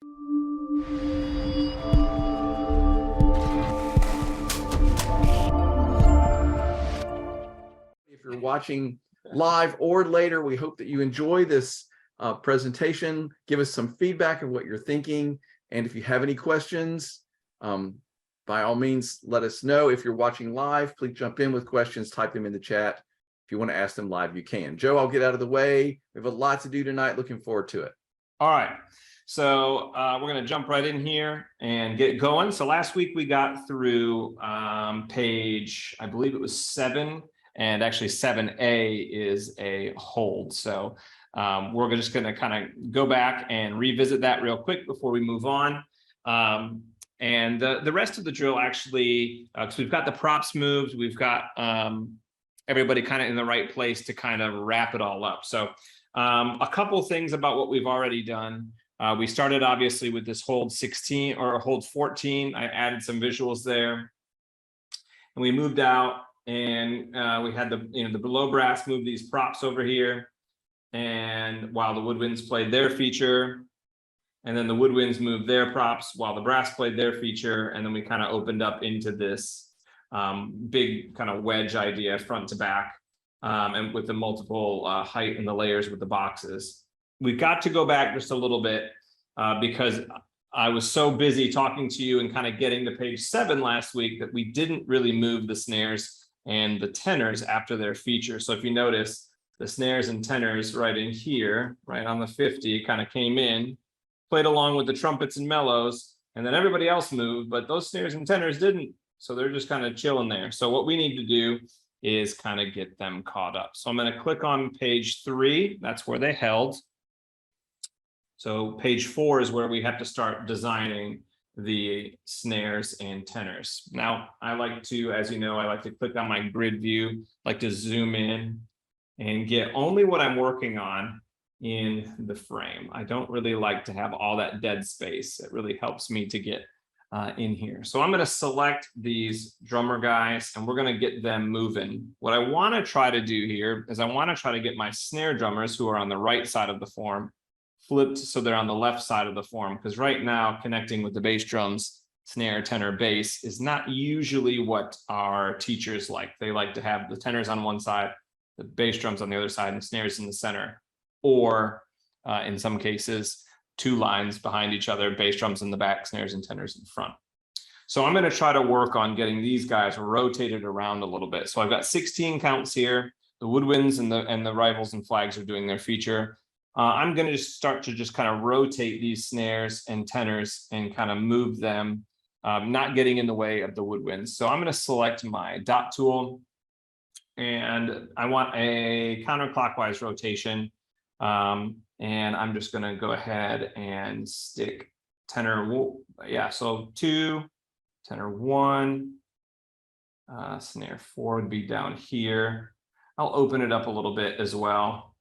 If you're watching live or later, we hope that you enjoy this presentation. Give us some feedback of what you're thinking. And if you have any questions, by all means, let us know. If you're watching live, please jump in with questions, type them in the chat. If you want to ask them live, you can. Joe, I'll get out of the way. We have a lot to do tonight. Looking forward to it. All right. So we're going to jump right in here and get going. So last week we got through page, I believe it was 7, and actually 7A is a hold. So we're just going to kind of go back and revisit that real quick before we move on. And the rest of the drill actually, because we've got the props moved, we've got everybody kind of in the right place to kind of wrap it all up. So a couple things about what we've already done. We started obviously with this hold 16 or hold 14. I added some visuals there, and we moved out, and we had the below brass move these props over here, and while the woodwinds played their feature, and then the woodwinds moved their props while the brass played their feature, and then we kind of opened up into this big kind of wedge idea front to back, and with the multiple height and the layers with the boxes. We got to go back just a little bit because I was so busy talking to you and kind of getting to page 7 last week that we didn't really move the snares and the tenors after their feature. So if you notice, the snares and tenors right in here, right on the 50, kind of came in, played along with the trumpets and mellows, and then everybody else moved, but those snares and tenors didn't. So they're just kind of chilling there. So what we need to do is kind of get them caught up. So I'm going to click on page 3. That's where they held. So page 4 is where we have to start designing the snares and tenors. Now, I like to, as you know, I like to click on my grid view, like to zoom in and get only what I'm working on in the frame. I don't really like to have all that dead space. It really helps me to get in here. So I'm going to select these drummer guys, and we're going to get them moving. What I want to try to do here is I want to try to get my snare drummers, who are on the right side of the form, flipped so they're on the left side of the form, because right now connecting with the bass drums, snare, tenor, bass is not usually what our teachers like. They like to have the tenors on one side, the bass drums on the other side, and snares in the center, or in some cases 2 lines behind each other, bass drums in the back, snares and tenors in front. So I'm going to try to work on getting these guys rotated around a little bit. So I've got 16 counts here. The woodwinds and the rifles and flags are doing their feature. I'm going to just start to just kind of rotate these snares and tenors and kind of move them, not getting in the way of the woodwinds. So I'm going to select my dot tool, and I want a counterclockwise rotation. And I'm just going to go ahead and stick tenor. Yeah, so 2, tenor 1, snare 4 would be down here. I'll open it up a little bit as well.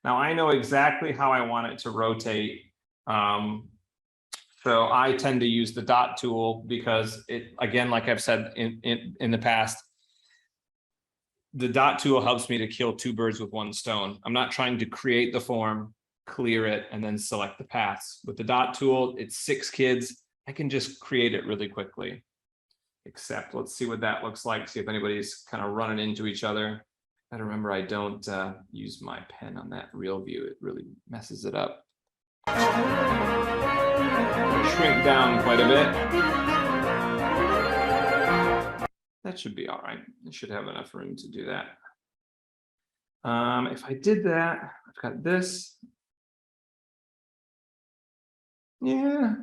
Now I know exactly how I want it to rotate. So I tend to use the dot tool because it, again, like I've said in the past, the dot tool helps me to kill 2 birds with 1 stone. I'm not trying to create the form, clear it, and then select the paths. With the dot tool, it's 6 kids. I can just create it really quickly. Except, let's see what that looks like. See if anybody's kind of running into each other. I gotta remember I don't use my pen on that real view. It really messes it up. Shrink down quite a bit. That should be all right. I should have enough room to do that. If I did that, I've got this. Yeah,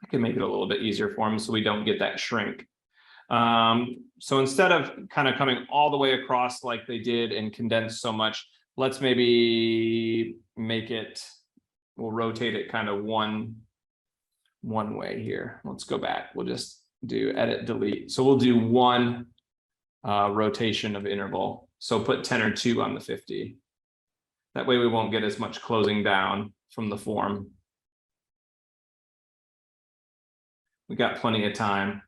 I can make it a little bit easier for them so we don't get that shrink. So instead of kind of coming all the way across like they did and condense so much, let's maybe make it, we'll rotate it kind of one way here. Let's go back. We'll just do edit, delete. So we'll do 1 rotation of interval. So put tenor 2 on the 50. That way we won't get as much closing down from the form. We got plenty of time.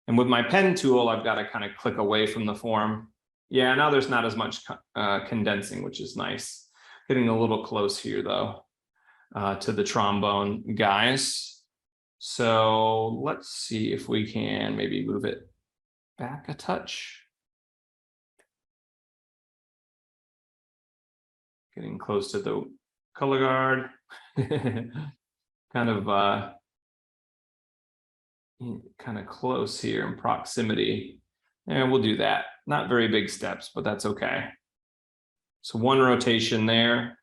And with my pen tool, I've got to kind of click away from the form. Yeah, now there's not as much condensing, which is nice. Getting a little close here though. to the trombone guys. So let's see if we can maybe move it back a touch. Getting close to the color guard. kind of close here in proximity. And we'll do that. Not very big steps, but that's okay. So one rotation there.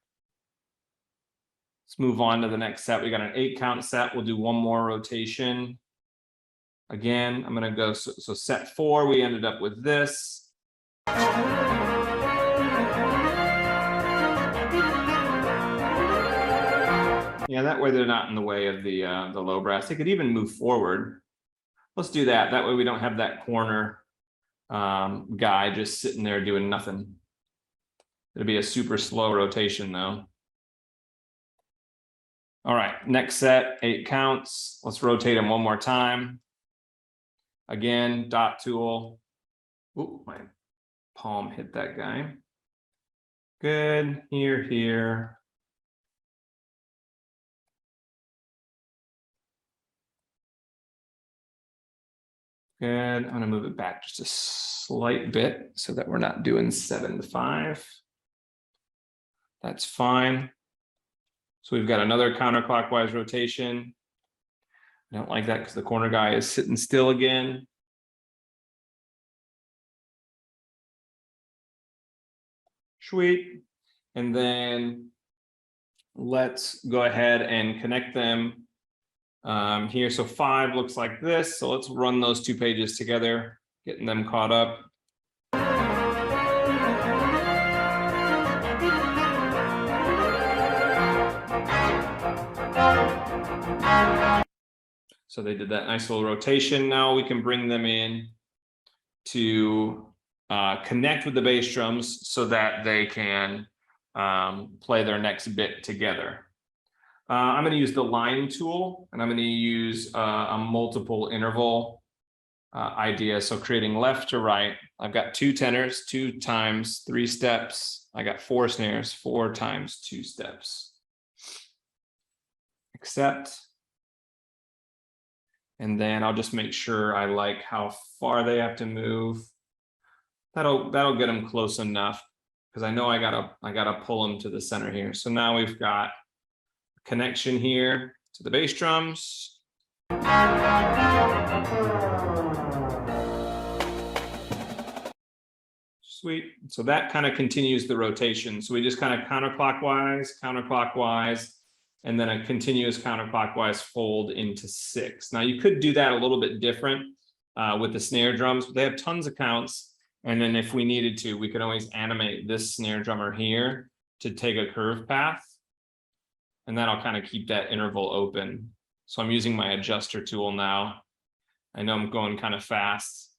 Let's move on to the next set. We got an 8 count set. We'll do one more rotation. Again, I'm going to go. So set 4, we ended up with this. Yeah, that way they're not in the way of the low brass. They could even move forward. Let's do that. That way we don't have that corner guy just sitting there doing nothing. It'll be a super slow rotation though. All right, next set, 8 counts. Let's rotate them one more time. Again, dot tool. Ooh, my palm hit that guy. Good, here. Good, I'm gonna move it back just a slight bit so that we're not doing 7 to 5. That's fine. So we've got another counterclockwise rotation. I don't like that because the corner guy is sitting still again. Sweet. And then let's go ahead and connect them here. So 5 looks like this. So let's run those 2 pages together, getting them caught up. So they did that nice little rotation. Now we can bring them in to connect with the bass drums so that they can play their next bit together. I'm going to use the line tool, and I'm going to use a multiple interval idea. So creating left to right, I've got 2 tenors, 2 times 3 steps. I got 4 snares, 4 times 2 steps. Accept. And then I'll just make sure I like how far they have to move. That'll get them close enough because I know I gotta pull them to the center here. So now we've got a connection here to the bass drums. Sweet. So that kind of continues the rotation. So we just kind of counterclockwise, and then a continuous counterclockwise fold into 6. Now you could do that a little bit different with the snare drums, but they have tons of counts. And then if we needed to, we could always animate this snare drummer here to take a curve path. And that'll kind of keep that interval open. So I'm using my adjuster tool now. I know I'm going kind of fast,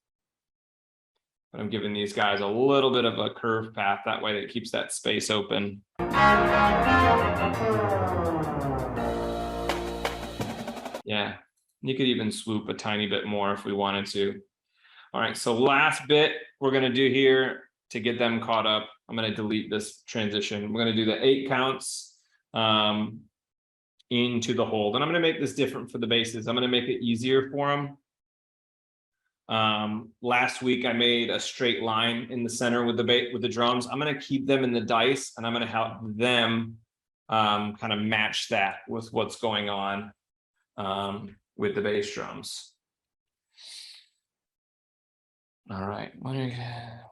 but I'm giving these guys a little bit of a curve path. That way it keeps that space open. Yeah, you could even swoop a tiny bit more if we wanted to. All right, so last bit we're going to do here to get them caught up. I'm going to delete this transition. We're going to do the 8 counts into the hold. And I'm going to make this different for the basses. I'm going to make it easier for them. Last week I made a straight line in the center with the drums. I'm going to keep them in the dice, and I'm going to help them kind of match that with what's going on with the bass drums. All right.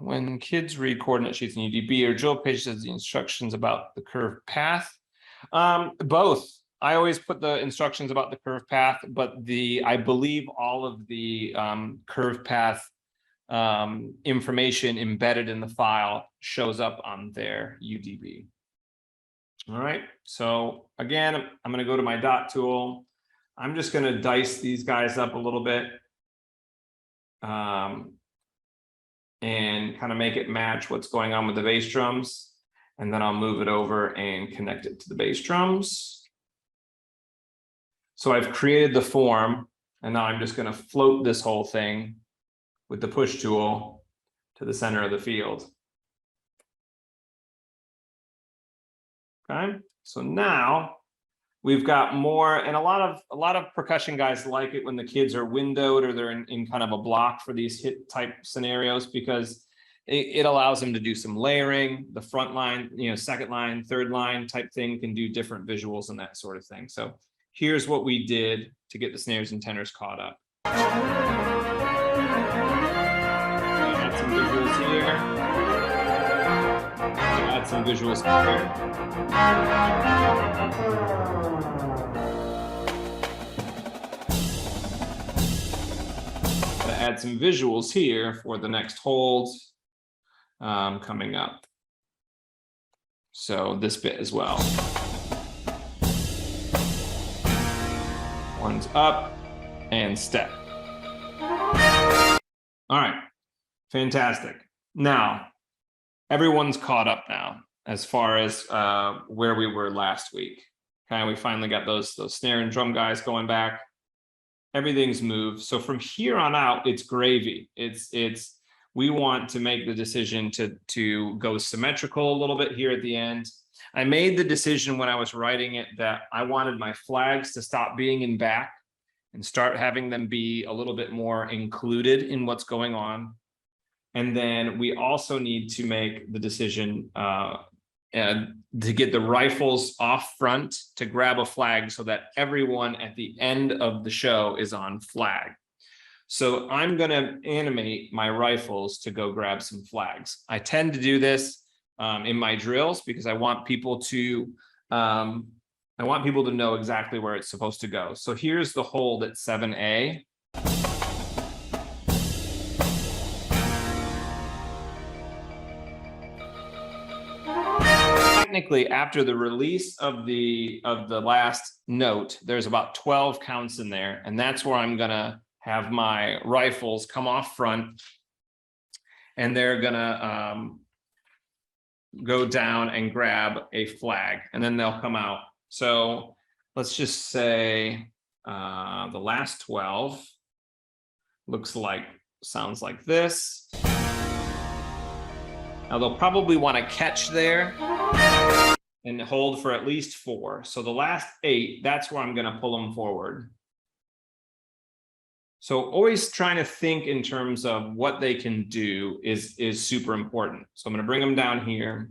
When kids read coordinate sheets in UDB or drill pages, the instructions about the curve path. Both. I always put the instructions about the curve path, but I believe all of the curve path information embedded in the file shows up on their UDB. All right. So again, I'm going to go to my dot tool. I'm just going to dice these guys up a little bit. And kind of make it match what's going on with the bass drums. And then I'll move it over and connect it to the bass drums. So I've created the form, and now I'm just going to float this whole thing with the push tool to the center of the field. Okay, so now We've got more, and a lot of percussion guys like it when the kids are windowed or they're in kind of a block for these hit type scenarios, because it allows them to do some layering. The front line, second line, third line type thing can do different visuals and that sort of thing. So here's what we did to get the snares and tenors caught up. Add some visuals here. Add some visuals here. Add some visuals here for the next hold coming up. So this bit as well. Horns up and step. All right, fantastic. Now, everyone's caught up now as far as where we were last week. Okay, we finally got those snare and drum guys going back. Everything's moved. So from here on out, it's gravy. We want to make the decision to go symmetrical a little bit here at the end. I made the decision when I was writing it that I wanted my flags to stop being in back and start having them be a little bit more included in what's going on. And then we also need to make the decision to get the rifles off front to grab a flag so that everyone at the end of the show is on flag. So I'm going to animate my rifles to go grab some flags. I tend to do this in my drills because I want people to know exactly where it's supposed to go. So here's the hold at 7A. Technically, after the release of the last note, there's about 12 counts in there, and that's where I'm gonna have my rifles come off front, and they're gonna go down and grab a flag, and then they'll come out. So let's just say the last 12 sounds like this. Now they'll probably want to catch there and hold for at least 4. So the last 8, that's where I'm going to pull them forward. So always trying to think in terms of what they can do is super important. So I'm going to bring them down here,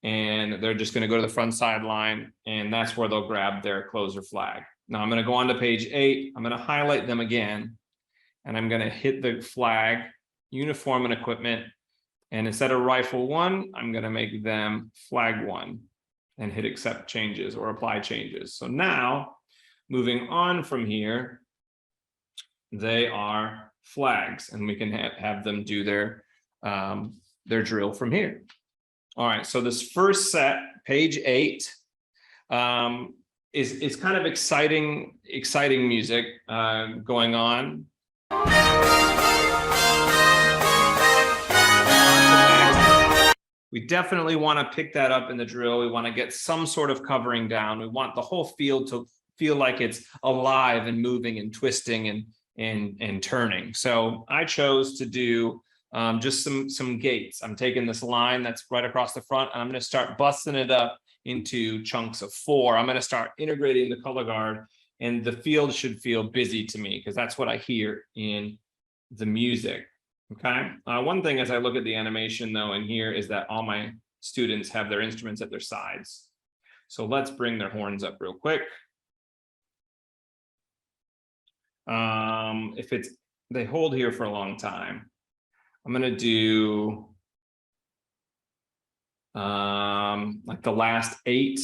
and they're just going to go to the front sideline, and that's where they'll grab their closer flag. Now I'm going to go on to page 8. I'm going to highlight them again, and I'm going to hit the flag, uniform and equipment. And instead of rifle 1, I'm going to make them flag 1 and hit accept changes or apply changes. So now moving on from here, they are flags, and we can have them do their drill from here. All right. So this first set, page 8, is kind of exciting music going on. We definitely want to pick that up in the drill. We want to get some sort of covering down. We want the whole field to feel like it's alive and moving and twisting and turning. So I chose to do just some gates. I'm taking this line that's right across the front, and I'm going to start busting it up into chunks of 4. I'm going to start integrating the color guard, and the field should feel busy to me because that's what I hear in the music. Okay. One thing as I look at the animation though in here is that all my students have their instruments at their sides. So let's bring their horns up real quick. If they hold here for a long time, I'm going to do like the last 8.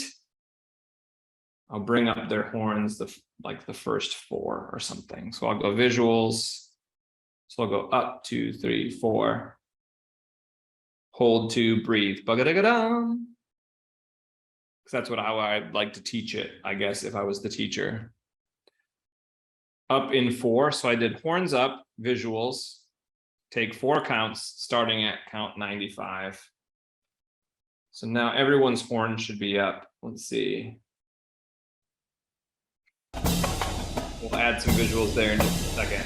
I'll bring up their horns like the first 4 or something. So I'll go visuals. So I'll go up 2, 3, 4, hold 2, breathe. Because that's how I'd like to teach it, I guess, if I was the teacher. Up in 4. So I did horns up, visuals, take 4 counts, starting at count 95. So now everyone's horn should be up. Let's see. We'll add some visuals there in just a second.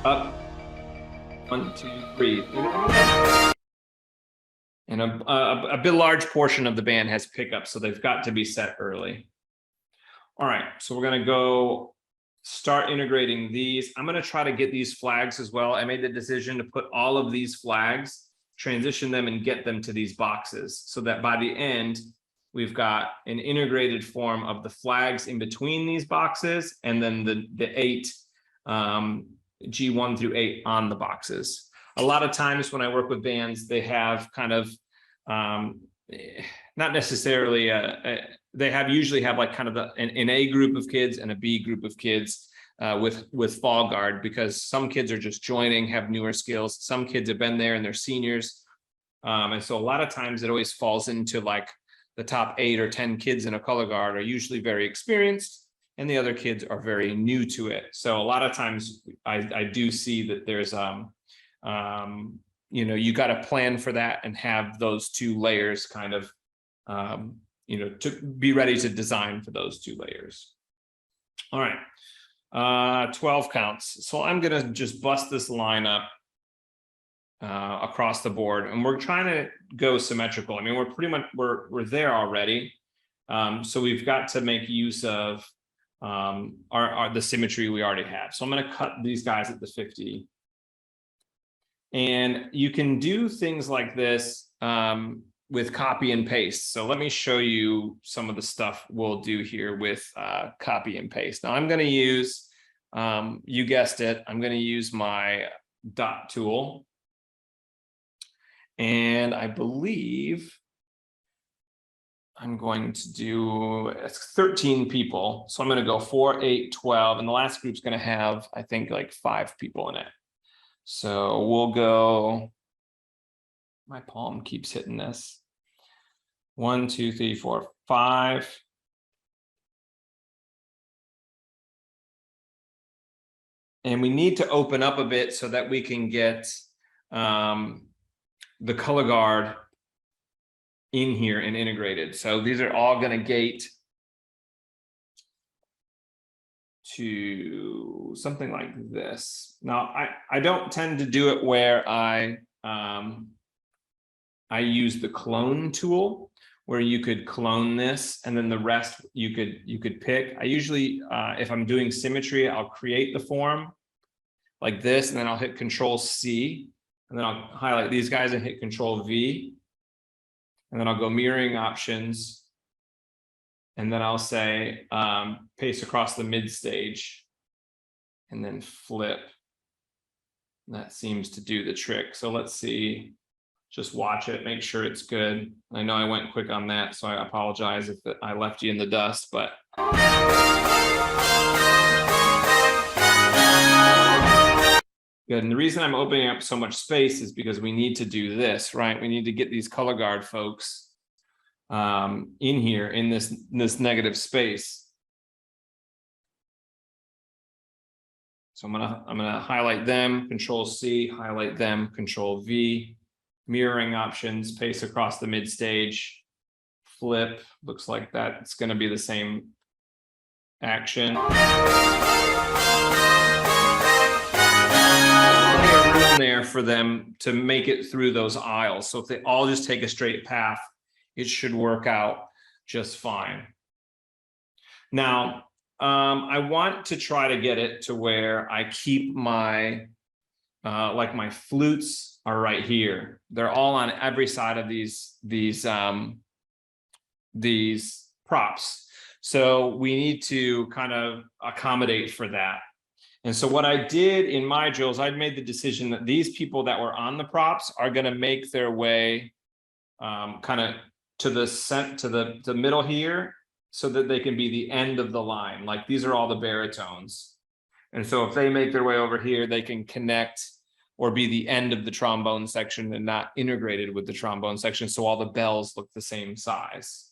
Up, 1, 2, breathe. And a bit large portion of the band has pickups, so they've got to be set early. All right, so we're gonna go start integrating these. I'm gonna try to get these flags as well. I made the decision to put all of these flags, transition them and get them to these boxes so that by the end, we've got an integrated form of the flags in between these boxes and then the 8 G1 through 8 on the boxes. A lot of times when I work with bands, they have kind of not necessarily they usually have like kind of an A group of kids and a B group of kids with Fall Guard, because some kids are just joining, have newer skills. Some kids have been there and they're seniors. And so a lot of times it always falls into like the top 8 or 10 kids in a color guard are usually very experienced and the other kids are very new to it. So a lot of times I do see that there's you know, you got to plan for that and have those 2 layers kind of you know, to be ready to design for those 2 layers. All right, 12 counts. So I'm gonna just bust this line up across the board, and we're trying to go symmetrical. I mean, we're pretty much we're there already. So we've got to make use of the symmetry we already have. So I'm going to cut these guys at the 50. And you can do things like this with copy and paste. So let me show you some of the stuff we'll do here with copy and paste. Now I'm going to use, you guessed it, I'm going to use my dot tool. And I believe I'm going to do 13 people. So I'm going to go 4, 8, 12. And the last group's going to have, I think, like 5 people in it. So we'll go, my palm keeps hitting this. 1, 2, 3, 4, 5. And we need to open up a bit so that we can get the color guard in here and integrated. So these are all going to gate to something like this. Now, I don't tend to do it where I use the clone tool, where you could clone this and then the rest you could pick. I usually, if I'm doing symmetry, I'll create the form like this, and then I'll hit Control C, and then I'll highlight these guys and hit Control V. And then I'll go mirroring options. And then I'll say paste across the mid stage and then flip. And that seems to do the trick. So let's see, just watch it, make sure it's good. I know I went quick on that, so I apologize if I left you in the dust, but. Good. And the reason I'm opening up so much space is because we need to do this, right? We need to get these color guard folks in here in this negative space. So I'm gonna highlight them, Control C, highlight them, Control V, mirroring options, paste across the mid stage, flip. Looks like that's going to be the same action. There for them to make it through those aisles. So if they all just take a straight path, it should work out just fine. Now, I want to try to get it to where I keep my, like my flutes are right here. They're all on every side of these props. So we need to kind of accommodate for that. And so what I did in my drills, I'd made the decision that these people that were on the props are going to make their way kind of to the middle here, so that they can be the end of the line. Like these are all the baritones. And so if they make their way over here, they can connect or be the end of the trombone section and not integrated with the trombone section. So all the bells look the same size.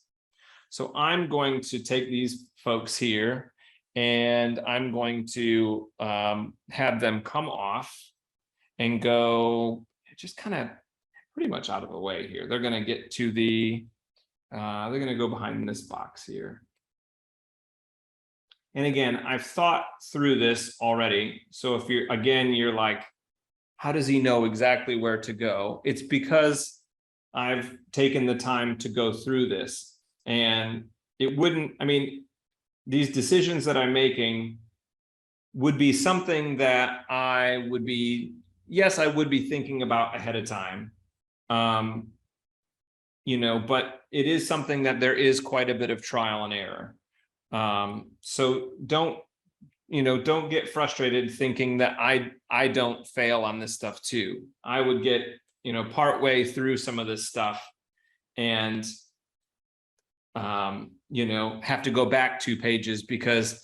So I'm going to take these folks here, and I'm going to have them come off and go just kind of pretty much out of the way here. They're going to get to the, they're going to go behind this box here. And again, I've thought through this already. So if you're, again, you're like, how does he know exactly where to go? It's because I've taken the time to go through this. And it wouldn't, I mean, these decisions that I'm making would be something that I would be, yes, I would be thinking about ahead of time. You know, but it is something that there is quite a bit of trial and error. So don't get frustrated thinking that I don't fail on this stuff too. I would get, part way through some of this stuff and, have to go back 2 pages because,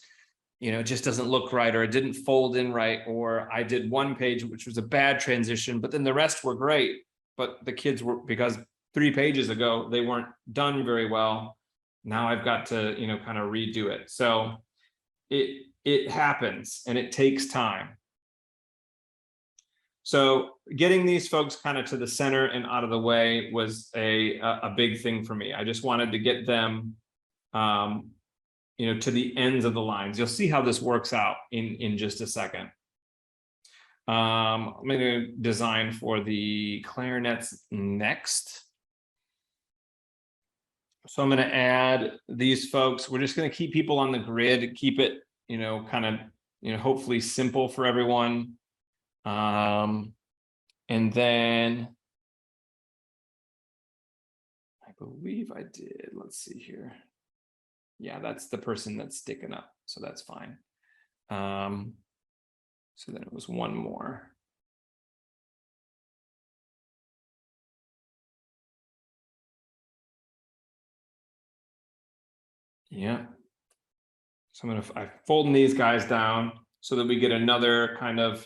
it just doesn't look right, or it didn't fold in right, or I did 1 page, which was a bad transition, but then the rest were great. But the kids were, because 3 pages ago, they weren't done very well. Now I've got to, kind of redo it. So it happens and it takes time. So getting these folks kind of to the center and out of the way was a big thing for me. I just wanted to get them, to the ends of the lines. You'll see how this works out in just a second. I'm going to design for the clarinets next. So I'm going to add these folks. We're just going to keep people on the grid, keep it, kind of, hopefully simple for everyone. And then I believe I did, let's see here. Yeah, that's the person that's sticking up. So that's fine. So then it was 1 more. Yeah. So I'm folding these guys down so that we get another kind of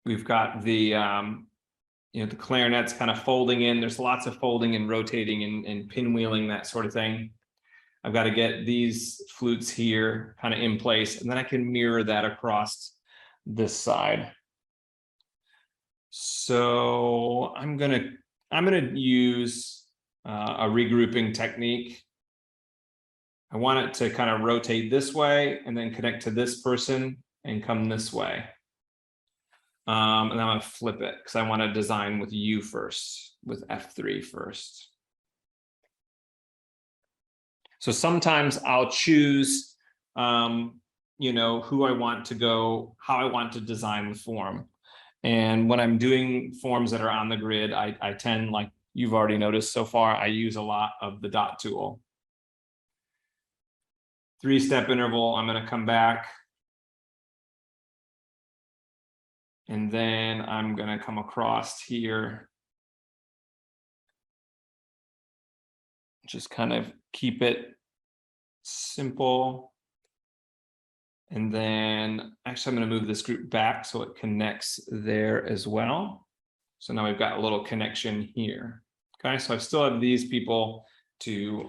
we've got the the clarinets kind of folding in. There's lots of folding and rotating and pinwheeling, that sort of thing. I've got to get these flutes here kind of in place, and then I can mirror that across this side. So I'm gonna use a regrouping technique. I want it to kind of rotate this way and then connect to this person and come this way. And I'm going to flip it because I want to design with U first, with F3 first. So sometimes I'll choose, who I want to go, how I want to design the form. And when I'm doing forms that are on the grid, I tend, like you've already noticed so far, I use a lot of the dot tool. 3-step interval, I'm going to come back. And then I'm going to come across here. Just kind of keep it simple. And then actually, I'm going to move this group back so it connects there as well. So now we've got a little connection here. Okay, so I still have these people to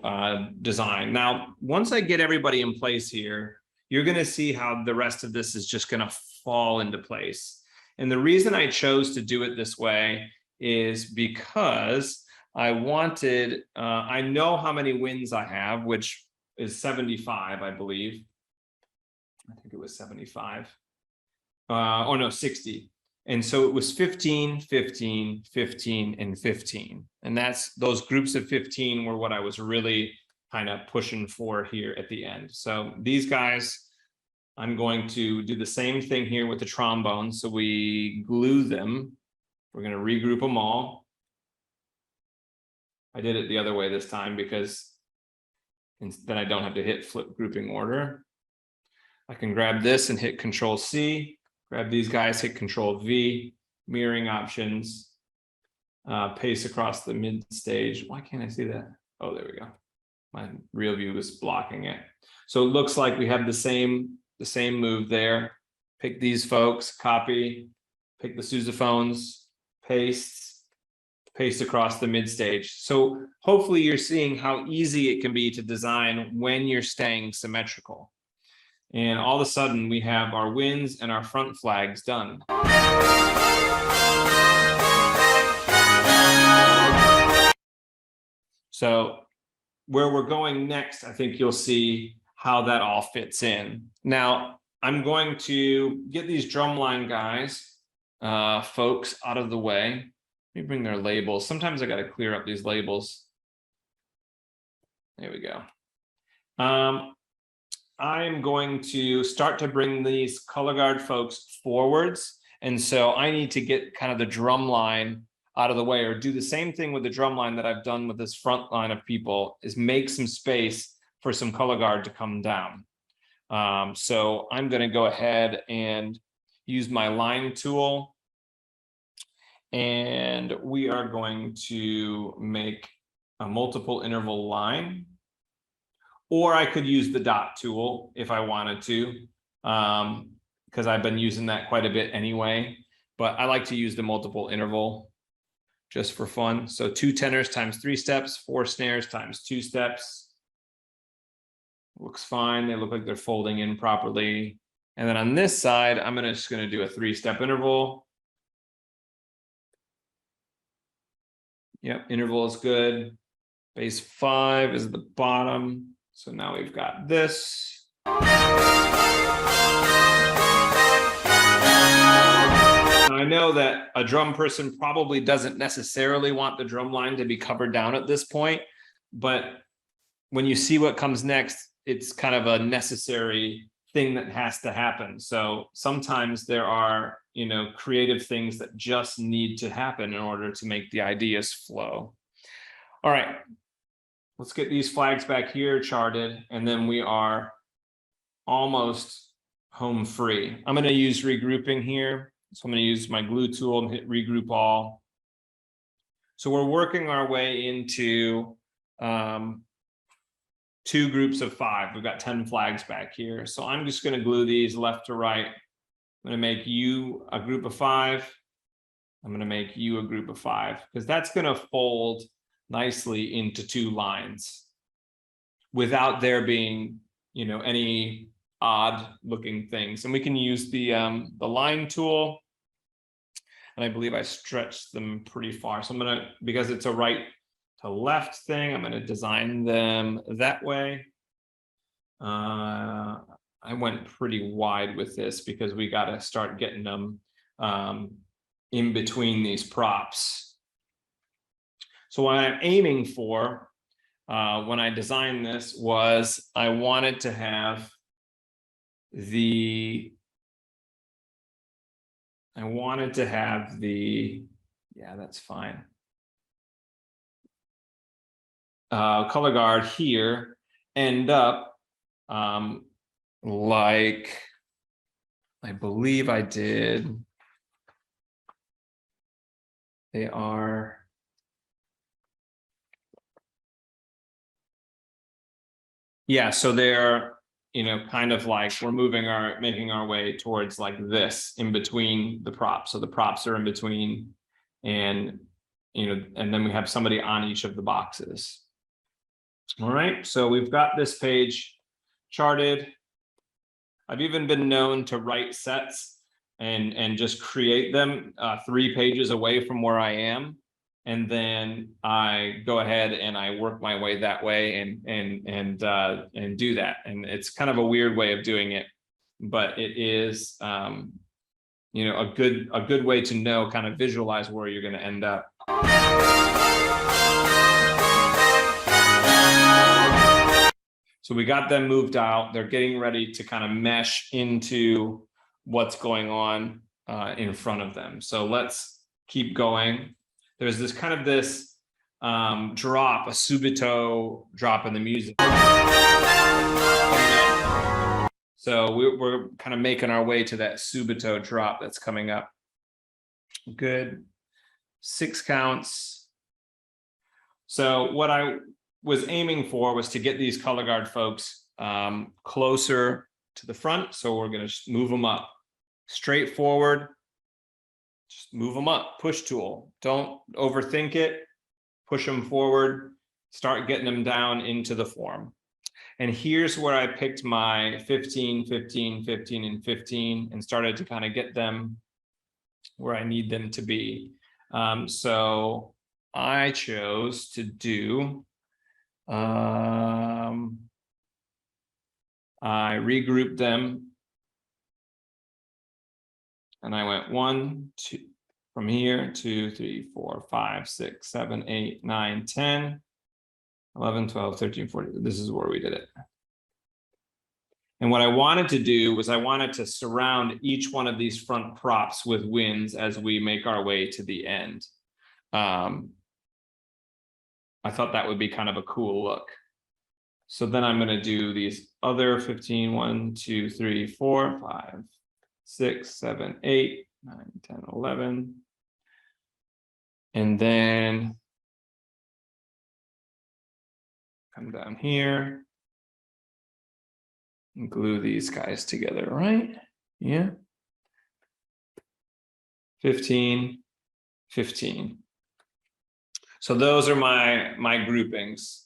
design. Now, once I get everybody in place here, you're going to see how the rest of this is just going to fall into place. And the reason I chose to do it this way is because I wanted, I know how many wins I have, which is 75, I believe. I think it was 75. Oh no, 60. And so it was 15, 15, 15, and 15. And those groups of 15 were what I was really kind of pushing for here at the end. So these guys, I'm going to do the same thing here with the trombone. So we glue them. We're going to regroup them all. I did it the other way this time because then I don't have to hit flip grouping order. I can grab this and hit Control C, grab these guys, hit Control V, mirroring options, paste across the mid stage. Why can't I see that? Oh, there we go. My real view is blocking it. So it looks like we have the same move there. Pick these folks, copy, pick the sousaphones, paste across the mid stage. So hopefully you're seeing how easy it can be to design when you're staying symmetrical. And all of a sudden we have our winds and our front flags done. So where we're going next, I think you'll see how that all fits in. Now, I'm going to get these drumline guys, folks, out of the way. Let me bring their labels. Sometimes I got to clear up these labels. There we go. I'm going to start to bring these color guard folks forwards. And so I need to get kind of the drum line out of the way, or do the same thing with the drum line that I've done with this front line of people, is make some space for some color guard to come down. So I'm going to go ahead and use my line tool. And we are going to make a multiple interval line. Or I could use the dot tool if I wanted to, because I've been using that quite a bit anyway. But I like to use the multiple interval just for fun. So 2 tenors times 3 steps, 4 snares times 2 steps. Looks fine. They look like they're folding in properly. And then on this side, I'm just going to do a 3-step interval. Yep, interval is good. Base 5 is at the bottom. So now we've got this. I know that a drum person probably doesn't necessarily want the drum line to be covered down at this point, but when you see what comes next, it's kind of a necessary thing that has to happen. So sometimes there are, creative things that just need to happen in order to make the ideas flow. All right. Let's get these flags back here charted, and then we are almost home free. I'm going to use regrouping here. So I'm going to use my glue tool and hit regroup all. So we're working our way into 2 groups of 5. We've got 10 flags back here. So I'm just going to glue these left to right. I'm going to make you a group of 5. I'm going to make you a group of 5, because that's going to fold nicely into 2 lines without there being, any odd looking things. And we can use the line tool, and I believe I stretched them pretty far. So I'm going to, because it's a right to left thing, I'm going to design them that way. I went pretty wide with this because we got to start getting them in between these props. So what I'm aiming for when I designed this was I wanted to have the, yeah, that's fine. Color guard here end up like, I believe I did. They are. Yeah, so they're, kind of like we're making our way towards like this in between the props. So the props are in between, and, and then we have somebody on each of the boxes. All right, so we've got this page charted. I've even been known to write sets and just create them 3 pages away from where I am. And then I go ahead and I work my way that way and do that. And it's kind of a weird way of doing it, but it is, a good way to know, kind of visualize where you're going to end up. So we got them moved out. They're getting ready to kind of mesh into what's going on in front of them. So let's keep going. There's this kind of drop, a subito drop in the music. So we're kind of making our way to that subito drop that's coming up. Good. 6 counts. So what I was aiming for was to get these color guard folks closer to the front. So we're going to move them up straightforward. Just move them up, push tool. Don't overthink it. Push them forward. Start getting them down into the form. And here's where I picked my 15, 15, 15, and 15 and started to kind of get them where I need them to be. So I chose to do, I regrouped them. And I went 1, 2, from here, 2, 3, 4, 5, 6, 7, 8, 9, 10. 11, 12, 13, 14. This is where we did it. And what I wanted to do was I wanted to surround each one of these front props with wins as we make our way to the end. I thought that would be kind of a cool look. So then I'm going to do these other 15, 1, 2, 3, 4, 5, 6, 7, 8, 9, 10, 11. And then come down here and glue these guys together, right? Yeah. 15, 15. So those are my groupings.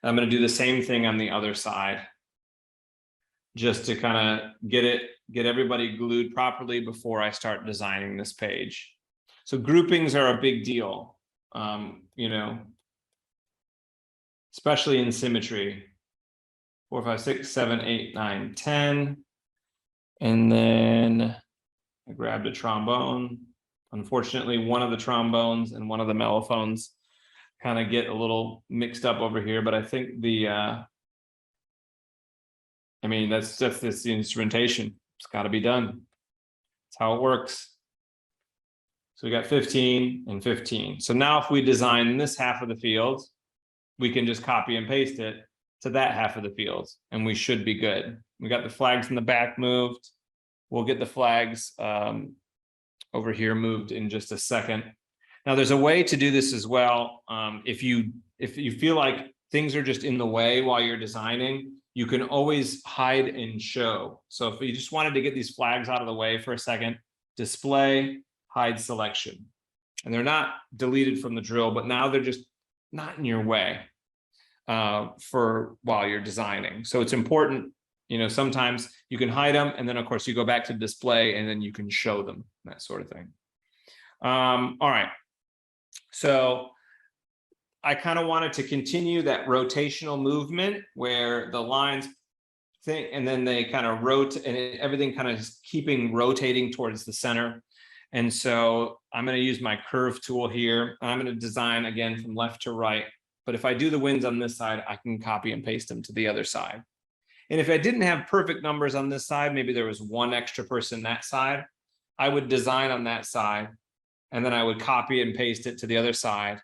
I'm going to do the same thing on the other side, just to kind of get everybody glued properly before I start designing this page. So groupings are a big deal, you know, especially in symmetry. 4, 5, 6, 7, 8, 9, 10. And then I grabbed a trombone. Unfortunately, one of the trombones and one of the mellophones kind of get a little mixed up over here, but I think I mean, that's the instrumentation. It's got to be done. That's how it works. So we got 15 and 15. So now if we design this half of the field, we can just copy and paste it to that half of the field, and we should be good. We got the flags in the back moved. We'll get the flags over here moved in just a second. Now there's a way to do this as well. If you feel like things are just in the way while you're designing, you can always hide and show. So if you just wanted to get these flags out of the way for a second, display, hide selection. And they're not deleted from the drill, but now they're just not in your way for while you're designing. So it's important, you know, sometimes you can hide them, and then of course you go back to display and then you can show them, that sort of thing. All right. So I kind of wanted to continue that rotational movement where the lines think, and then they kind of rotate, and everything kind of is keeping rotating towards the center. And so I'm going to use my curve tool here. I'm going to design again from left to right. But if I do the wins on this side, I can copy and paste them to the other side. And if I didn't have perfect numbers on this side, maybe there was one extra person that side, I would design on that side, and then I would copy and paste it to the other side,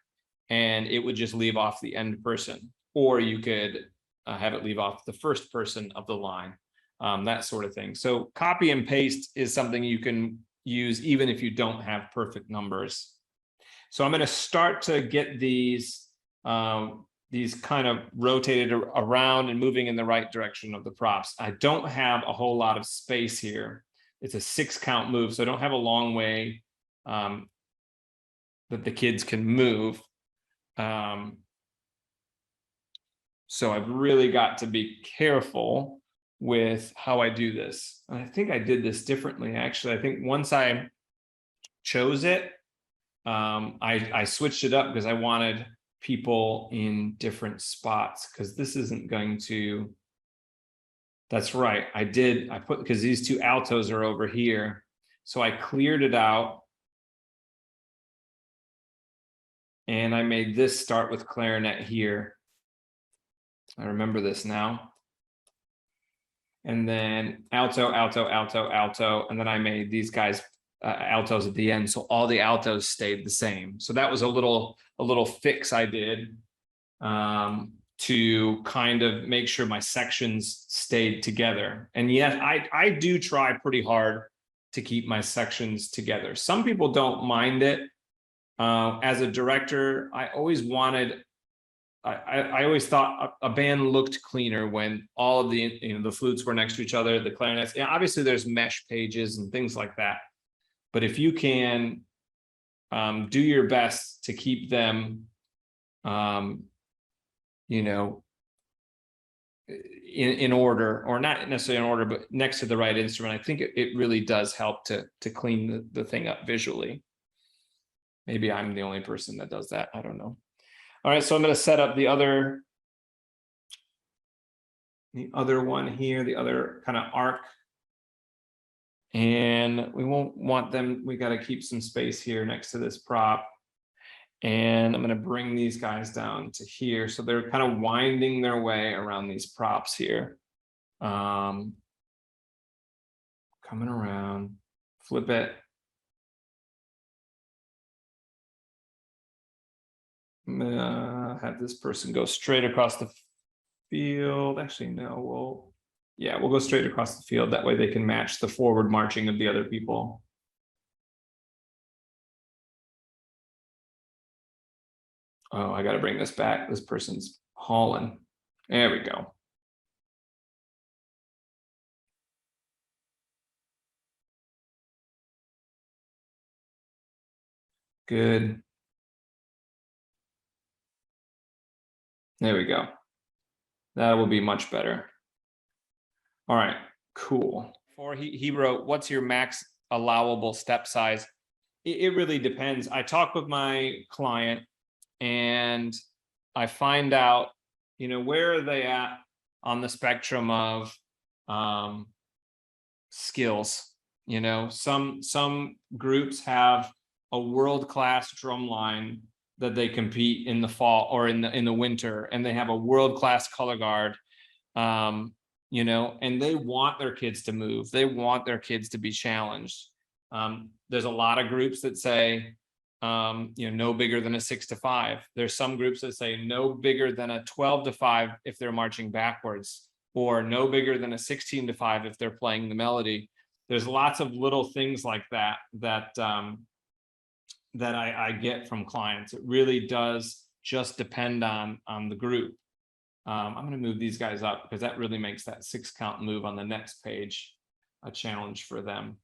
and it would just leave off the end person. Or you could have it leave off the first person of the line, that sort of thing. So copy and paste is something you can use even if you don't have perfect numbers. So I'm going to start to get these kind of rotated around and moving in the right direction of the props. I don't have a whole lot of space here. It's a 6 count move, so I don't have a long way that the kids can move. So I've really got to be careful with how I do this. And I think I did this differently, actually. I think once I chose it, I switched it up because I wanted people in different spots, because this isn't going to, that's right, I put, because these 2 altos are over here. So I cleared it out. And I made this start with clarinet here. I remember this now. And then alto, alto, alto, alto. And then I made these guys altos at the end. So all the altos stayed the same. So that was a little fix I did to kind of make sure my sections stayed together. And yet I do try pretty hard to keep my sections together. Some people don't mind it. As a director, I always wanted, I always thought a band looked cleaner when all of the, you know, the flutes were next to each other, the clarinets. Yeah, obviously there's mesh pages and things like that. But if you can do your best to keep them, you know, in order, or not necessarily in order, but next to the right instrument, I think it really does help to clean the thing up visually. Maybe I'm the only person that does that. I don't know. All right, so I'm going to set up the other one here, the other kind of arc. And we won't want them, we got to keep some space here next to this prop. And I'm going to bring these guys down to here. So they're kind of winding their way around these props here. Coming around, flip it. I'm gonna have this person go straight across the field. Actually, no, we'll go straight across the field. That way they can match the forward marching of the other people. Oh, I got to bring this back. This person's hauling. There we go. Good. There we go. That will be much better. All right, cool. Before he wrote, what's your max allowable step size? It really depends. I talk with my client and I find out, where are they at on the spectrum of skills. Some groups have a world-class drum line that they compete in the fall or in the winter, and they have a world-class color guard. And they want their kids to move. They want their kids to be challenged. There's a lot of groups that say, no bigger than a 6-5. There's some groups that say no bigger than a 12-5 if they're marching backwards, or no bigger than a 16-5 if they're playing the melody. There's lots of little things like that I get from clients. It really does just depend on the group. I'm going to move these guys up because that really makes that 6 count move on the next page a challenge for them.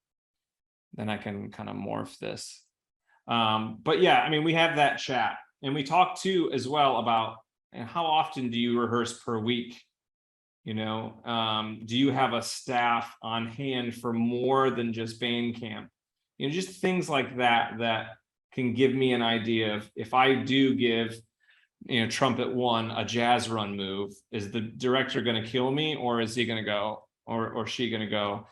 Then I can kind of morph this. But yeah, we have that chat, and we talk too as well about how often do you rehearse per week? Do you have a staff on hand for more than just band camp? Just things like that can give me an idea of if I do give trumpet 1 a jazz run move, is the director going to kill me, or is he going to go, or she going to go,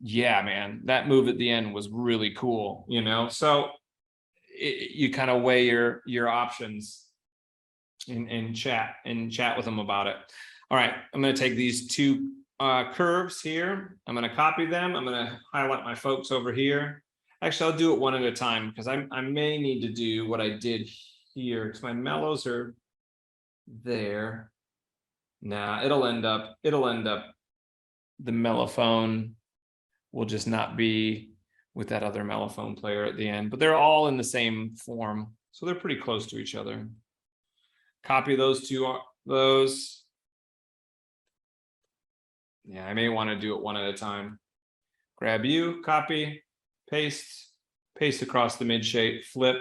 yeah, man, that move at the end was really cool, so you kind of weigh your options and chat with them about it. All right, I'm going to take these 2 curves here. I'm going to copy them. I'm going to highlight my folks over here. Actually, I'll do it one at a time because I may need to do what I did here because my mellows are there. Nah, it'll end up the mellophone will just not be with that other mellophone player at the end, but they're all in the same form, so they're pretty close to each other. Copy those 2. Yeah, I may want to do it one at a time. Grab you, copy, paste across the mid shape, flip.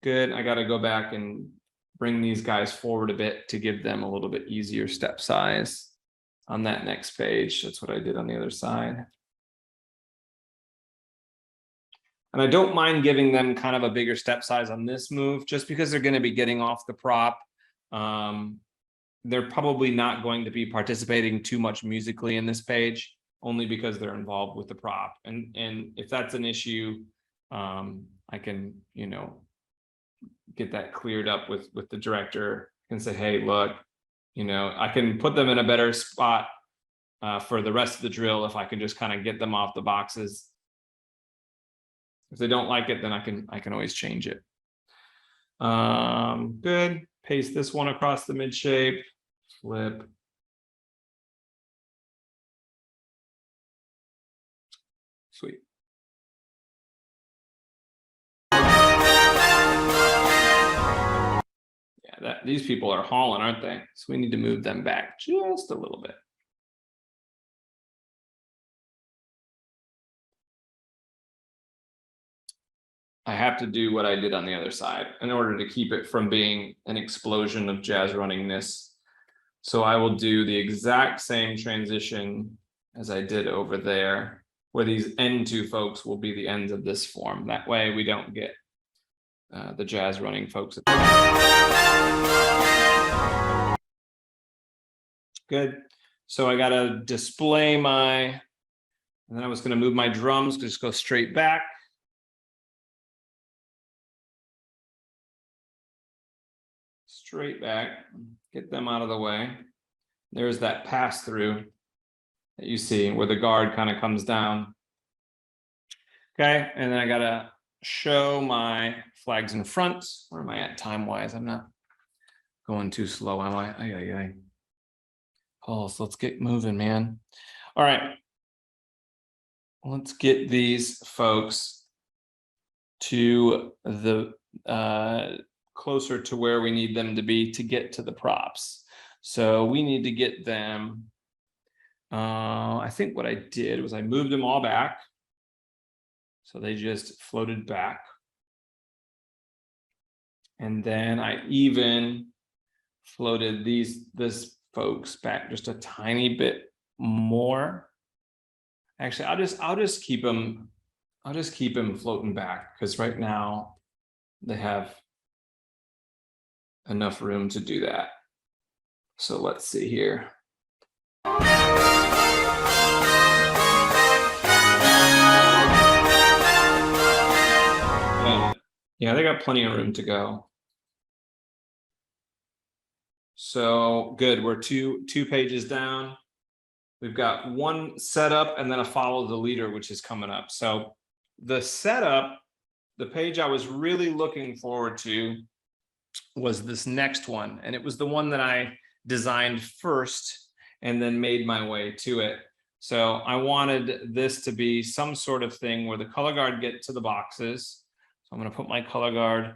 Good. I got to go back and bring these guys forward a bit to give them a little bit easier step size on that next page. That's what I did on the other side. And I don't mind giving them kind of a bigger step size on this move, just because they're going to be getting off the prop. They're probably not going to be participating too much musically in this page, only because they're involved with the prop. And if that's an issue, I can, get that cleared up with the director and say, hey, look, I can put them in a better spot for the rest of the drill if I can just kind of get them off the boxes. If they don't like it, then I can always change it. Good. Paste this one across the mid shape. Flip. Sweet. Yeah, these people are hauling, aren't they? So we need to move them back just a little bit. I have to do what I did on the other side in order to keep it from being an explosion of jazz runningness. So I will do the exact same transition as I did over there, where these end 2 folks will be the ends of this form. That way we don't get the jazz running folks. Good. So I got to display and then I was going to move my drums, just go straight back. straight back, get them out of the way. There's that pass through that you see where the guard kind of comes down. Okay, and then I gotta show my flags in front. Where am I at time-wise? I'm not going too slow, am I? Aye. Pulse, let's get moving, man. All right. Let's get these folks to the closer to where we need them to be to get to the props. So we need to get them. I think what I did was I moved them all back. So they just floated back. And then I even floated this folks back just a tiny bit more. Actually, I'll just keep them floating back because right now they have enough room to do that. So let's see here. Yeah, they got plenty of room to go. So good, we're two pages down. We've got one setup and then a follow the leader, which is coming up. So the setup, the page I was really looking forward to was this next one. And it was the one that I designed first and then made my way to it. So I wanted this to be some sort of thing where the color guard get to the boxes. So I'm going to put my color guard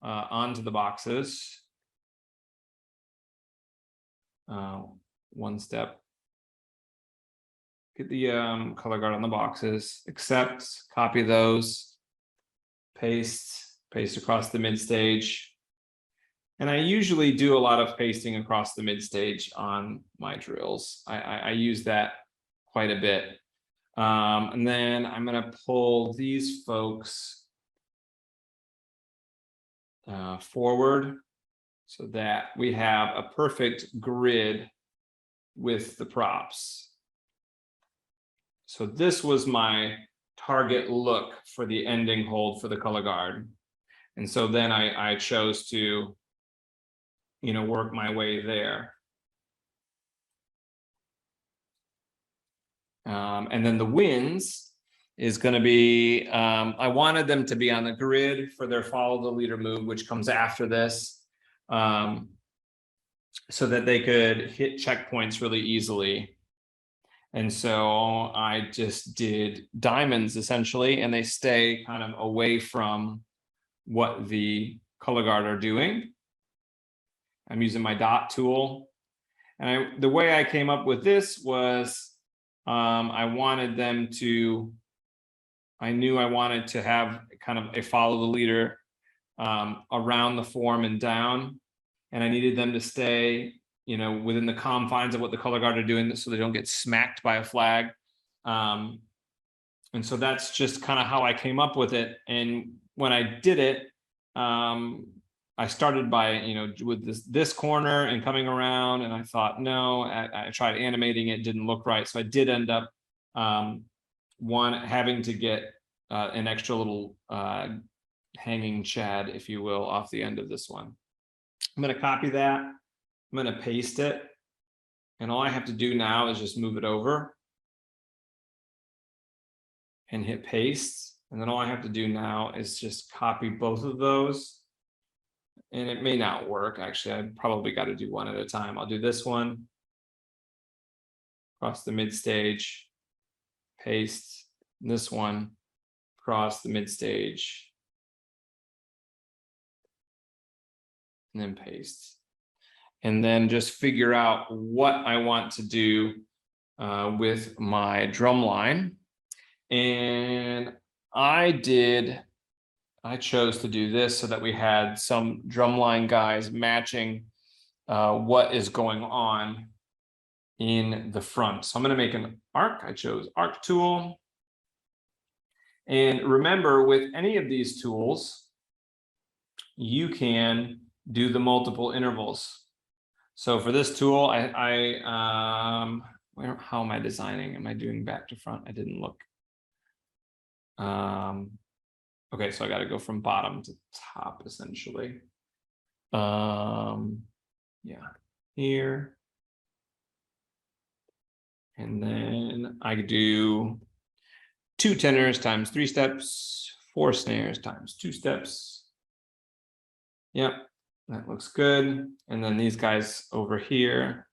onto the boxes. One step. Get the color guard on the boxes, accept, copy those, paste across the mid stage. And I usually do a lot of pasting across the mid stage on my drills. I use that quite a bit. And then I'm going to pull these folks forward so that we have a perfect grid with the props. So this was my target look for the ending hold for the color guard. And so then I chose to, work my way there. And then the wins is going to be, I wanted them to be on the grid for their follow the leader move, which comes after this, so that they could hit checkpoints really easily. And so I just did diamonds essentially, and they stay kind of away from what the color guard are doing. I'm using my dot tool. And the way I came up with this was I knew I wanted to have kind of a follow the leader around the form and down. And I needed them to stay within the confines of what the color guard are doing so they don't get smacked by a flag. And so that's just kind of how I came up with it. And when I did it, I started by, with this corner and coming around, and I thought, no, I tried animating it, didn't look right. So I did end up having to get an extra little hanging chad, if you will, off the end of this one. I'm going to copy that. I'm going to paste it. And all I have to do now is just move it over and hit paste. And then all I have to do now is just copy both of those. And it may not work. Actually, I probably got to do one at a time. I'll do this one across the mid stage, paste this one across the mid stage, and then paste. And then just figure out what I want to do with my drum line. And I chose to do this so that we had some drumline guys matching what is going on in the front. So I'm going to make an arc. I chose arc tool. And remember, with any of these tools, you can do the multiple intervals. So for this tool, how am I designing? Am I doing back to front? I didn't look. Okay, so I got to go from bottom to top essentially. Yeah, here. And then I do 2 tenors times 3 steps, 4 snares times 2 steps. Yep, that looks good. And then these guys over here.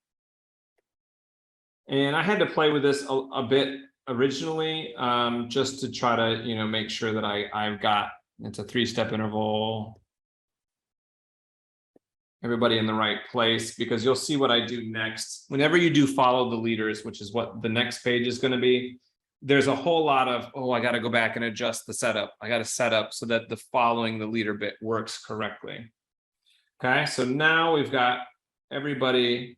And I had to play with this a bit originally, just to try to, make sure that I've got, it's a 3-step interval. Everybody in the right place, because you'll see what I do next. Whenever you do follow the leaders, which is what the next page is going to be, there's a whole lot of, oh, I got to go back and adjust the setup. I got to set up so that the following the leader bit works correctly. Okay, so now we've got everybody.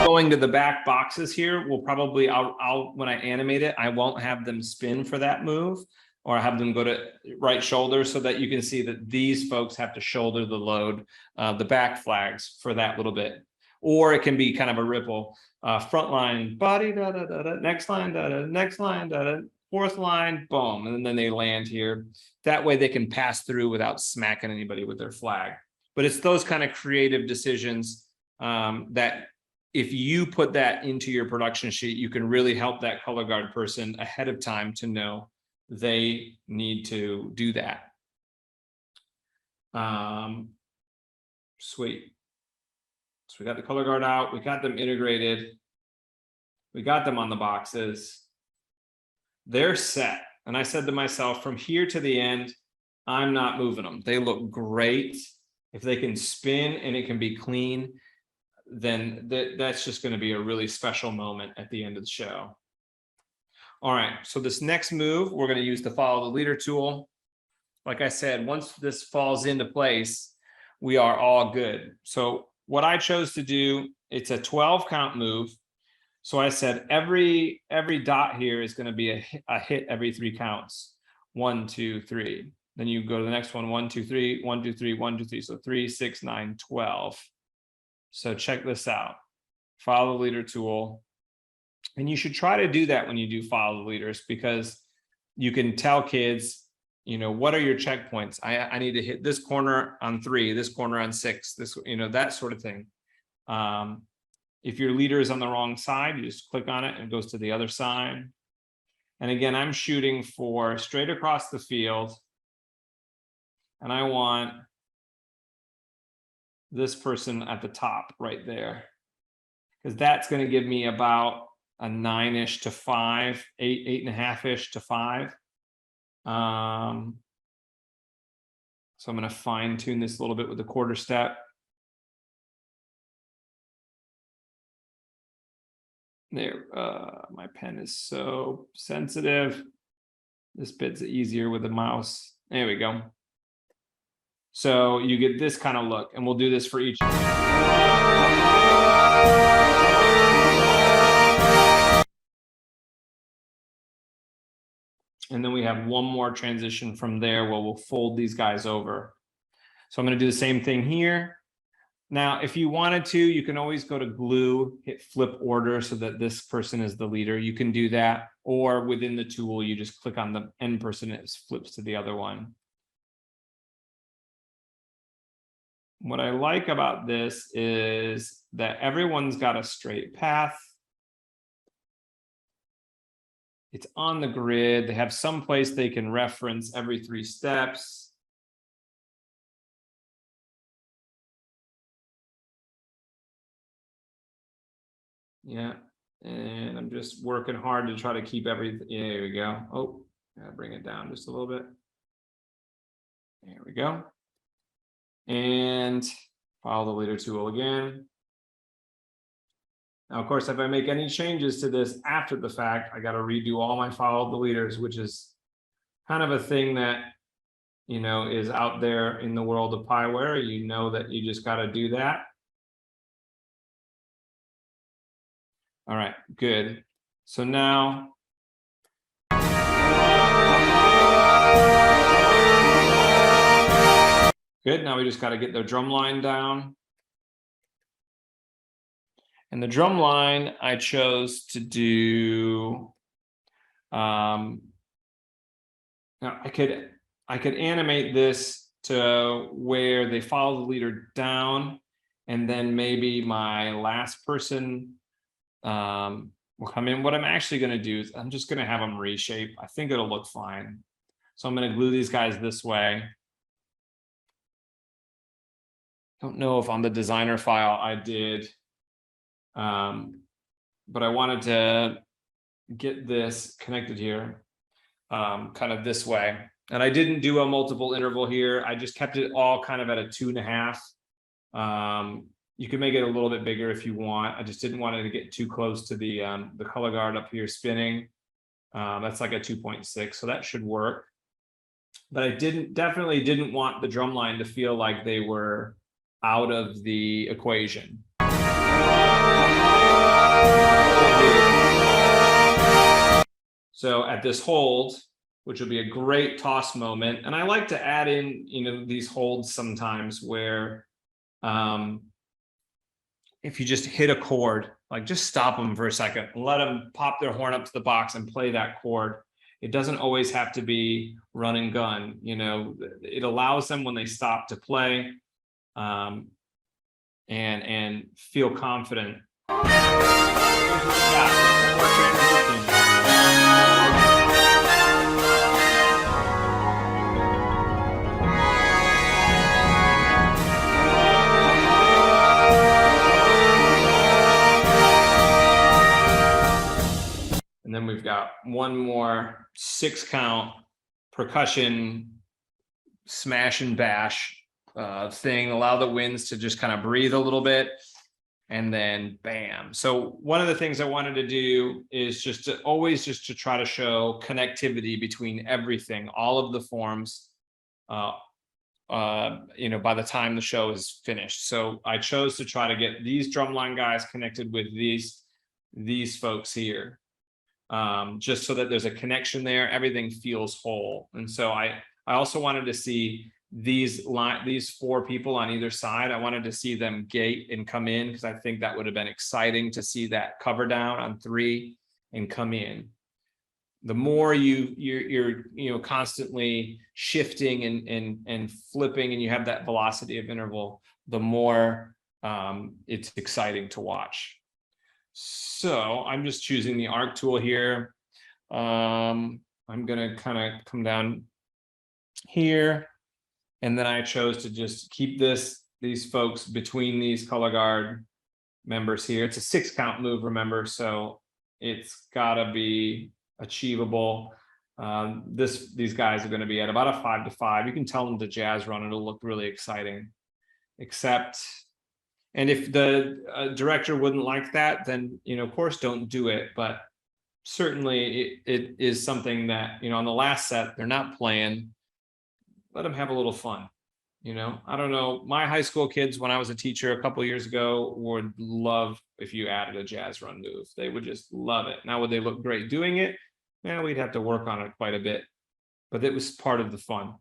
Going to the back boxes here will probably, I'll when I animate it, I won't have them spin for that move, or I have them go to right shoulder, so that you can see that these folks have to shoulder the load, the back flags for that little bit. Or it can be kind of a ripple, front line, body, da, da, da, da, next line, da, da, next line, da, da, fourth line, boom, and then they land here. That way they can pass through without smacking anybody with their flag. But it's those kind of creative decisions that if you put that into your production sheet, you can really help that color guard person ahead of time to know they need to do that. Sweet. So we got the color guard out, we got them integrated, we got them on the boxes. They're set. And I said to myself, from here to the end, I'm not moving them. They look great. If they can spin and it can be clean, then that's just going to be a really special moment at the end of the show. All right, so this next move, we're going to use the follow the leader tool. Like I said, once this falls into place, we are all good. So what I chose to do, it's a 12 count move. So I said every dot here is going to be a hit every 3 counts. 1, 2, 3. Then you go to the next one, 1, 2, 3, 1, 2, 3, 1, 2, 3. So 3, 6, 9, 12. So check this out. Follow the leader tool. And you should try to do that when you do follow the leaders, because you can tell kids, what are your checkpoints? I need to hit this corner on 3, this corner on 6, this, that sort of thing. If your leader is on the wrong side, you just click on it and it goes to the other side. And again, I'm shooting for straight across the field. And I want this person at the top right there, because that's going to give me about a 9-ish to 5, 8.5-ish to 5. So I'm going to fine tune this a little bit with the quarter step. There, my pen is so sensitive. This bit's easier with the mouse. There we go. So you get this kind of look, and we'll do this for each. And then we have one more transition from there where we'll fold these guys over. So I'm going to do the same thing here. Now, if you wanted to, you can always go to glue, hit flip order so that this person is the leader. You can do that, or within the tool, you just click on the end person, it flips to the other one. What I like about this is that everyone's got a straight path. It's on the grid. They have some place they can reference every 3 steps. Yeah, and I'm just working hard to try to keep everything. Yeah, there we go. Oh, gotta bring it down just a little bit. There we go. And follow the leader tool again. Now, of course, if I make any changes to this after the fact, I got to redo all my follow the leaders, which is kind of a thing that, is out there in the world of Pieware. That you just got to do that. All right, good. So now. Good, now we just got to get the drum line down. And the drum line, I chose to do, now I could animate this to where they follow the leader down, and then maybe my last person will come in. What I'm actually going to do is I'm just going to have them reshape. I think it'll look fine. So I'm going to glue these guys this way. Don't know if on the designer file I did, but I wanted to get this connected here, kind of this way. And I didn't do a multiple interval here. I just kept it all kind of at a 2.5. You can make it a little bit bigger if you want. I just didn't want it to get too close to the color guard up here spinning. That's like a 2.6, so that should work. But I definitely didn't want the drum line to feel like they were out of the equation. So at this hold, which will be a great toss moment, and I like to add in, these holds sometimes where if you just hit a chord, like just stop them for a second and let them pop their horn up to the box and play that chord. It doesn't always have to be run and gun. It allows them when they stop to play and feel confident. And then we've got one more 6-count percussion smash and bash thing. Allow the winds to just kind of breathe a little bit, and then bam. So one of the things I wanted to do is just to try to show connectivity between everything, all of the forms, by the time the show is finished. So I chose to try to get these drumline guys connected with these folks here. Just so that there's a connection there, everything feels whole. And so I also wanted to see these 4 people on either side. I wanted to see them gate and come in, because I think that would have been exciting to see that cover down on 3 and come in. The more you're constantly shifting and flipping, and you have that velocity of interval, the more it's exciting to watch. So I'm just choosing the arc tool here. I'm going to kind of come down here. And then I chose to just keep these folks between these color guard members here. It's a 6-count move, remember, so it's got to be achievable. These guys are going to be at about a 5-5. You can tell them to jazz run. It'll look really exciting. And if the director wouldn't like that, then, of course, don't do it. But certainly it is something that, on the last set, they're not playing. Let them have a little fun. I don't know. My high school kids, when I was a teacher a couple of years ago, would love if you added a jazz run move. They would just love it. Now, would they look great doing it? Yeah, we'd have to work on it quite a bit. But it was part of the fun.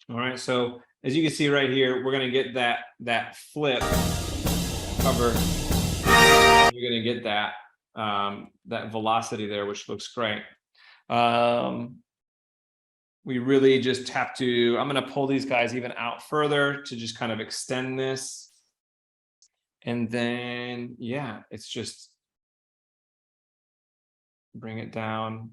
All right. So as you can see right here, we're going to get that flip cover. You're going to get that velocity there, which looks great. We really just have to, I'm going to pull these guys even out further to just kind of extend this. And then, yeah, it's just bring it down.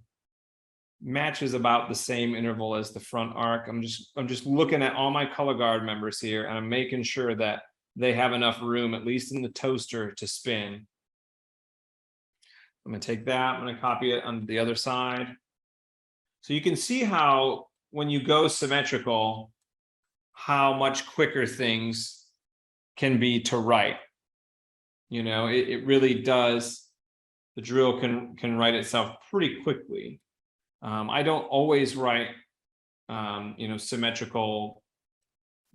Matches about the same interval as the front arc. I'm just looking at all my color guard members here, and I'm making sure that they have enough room, at least in the toaster, to spin. I'm going to take that. I'm going to copy it on the other side. So you can see how, when you go symmetrical, how much quicker things can be to write. It really does. The drill can write itself pretty quickly. I don't always write, symmetrical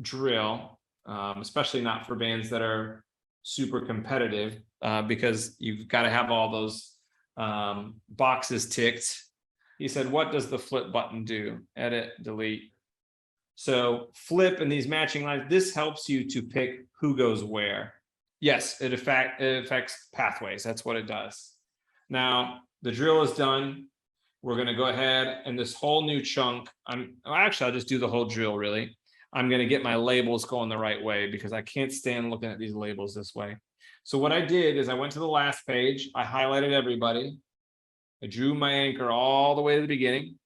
drill, especially not for bands that are super competitive, because you've got to have all those boxes ticked. He said, what does the flip button do? Edit, delete. So flip and these matching lines, this helps you to pick who goes where. Yes, it affects pathways. That's what it does. Now, the drill is done. We're going to go ahead and this whole new chunk, I'll just do the whole drill really. I'm going to get my labels going the right way because I can't stand looking at these labels this way. So what I did is I went to the last page. I highlighted everybody. I drew my anchor all the way to the beginning.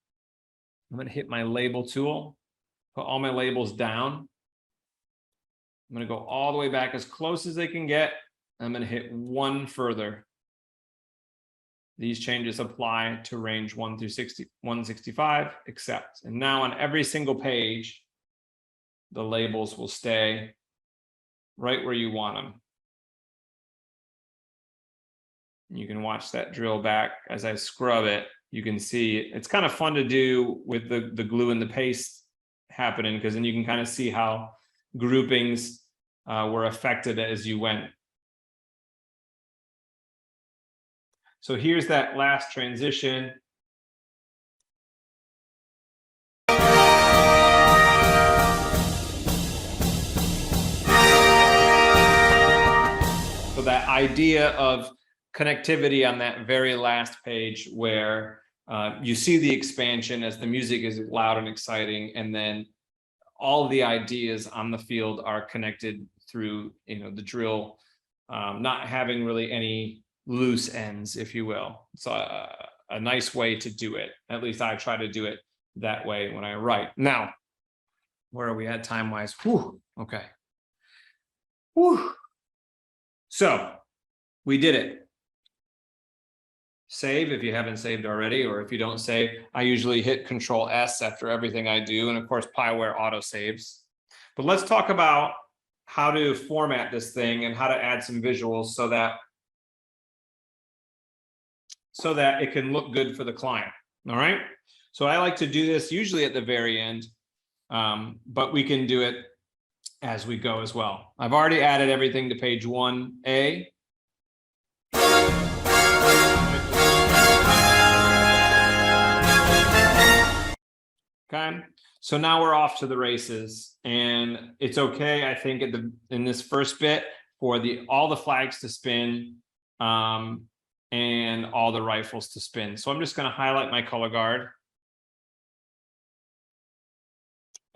I'm going to hit my label tool, put all my labels down. I'm going to go all the way back as close as they can get. I'm going to hit one further. These changes apply to range 1 through 165, accept. And now on every single page, the labels will stay right where you want them. You can watch that drill back as I scrub it. You can see it's kind of fun to do with the glue and the paste happening, because then you can kind of see how groupings were affected as you went. So here's that last transition. So that idea of connectivity on that very last page where you see the expansion as the music is loud and exciting, and then all the ideas on the field are connected through, the drill, not having really any loose ends, if you will. It's a nice way to do it. At least I try to do it that way when I write. Now, where are we at time-wise? Whew, okay. Whew. So we did it. Save if you haven't saved already, or if you don't save, I usually hit Control S after everything I do. And of course, Piware auto saves. But let's talk about how to format this thing and how to add some visuals so that it can look good for the client. All right. So I like to do this usually at the very end, but we can do it as we go as well. I've already added everything to page 1A. Okay, so now we're off to the races, and it's okay, I think, in this first bit for all the flags to spin and all the rifles to spin. So I'm just going to highlight my color guard.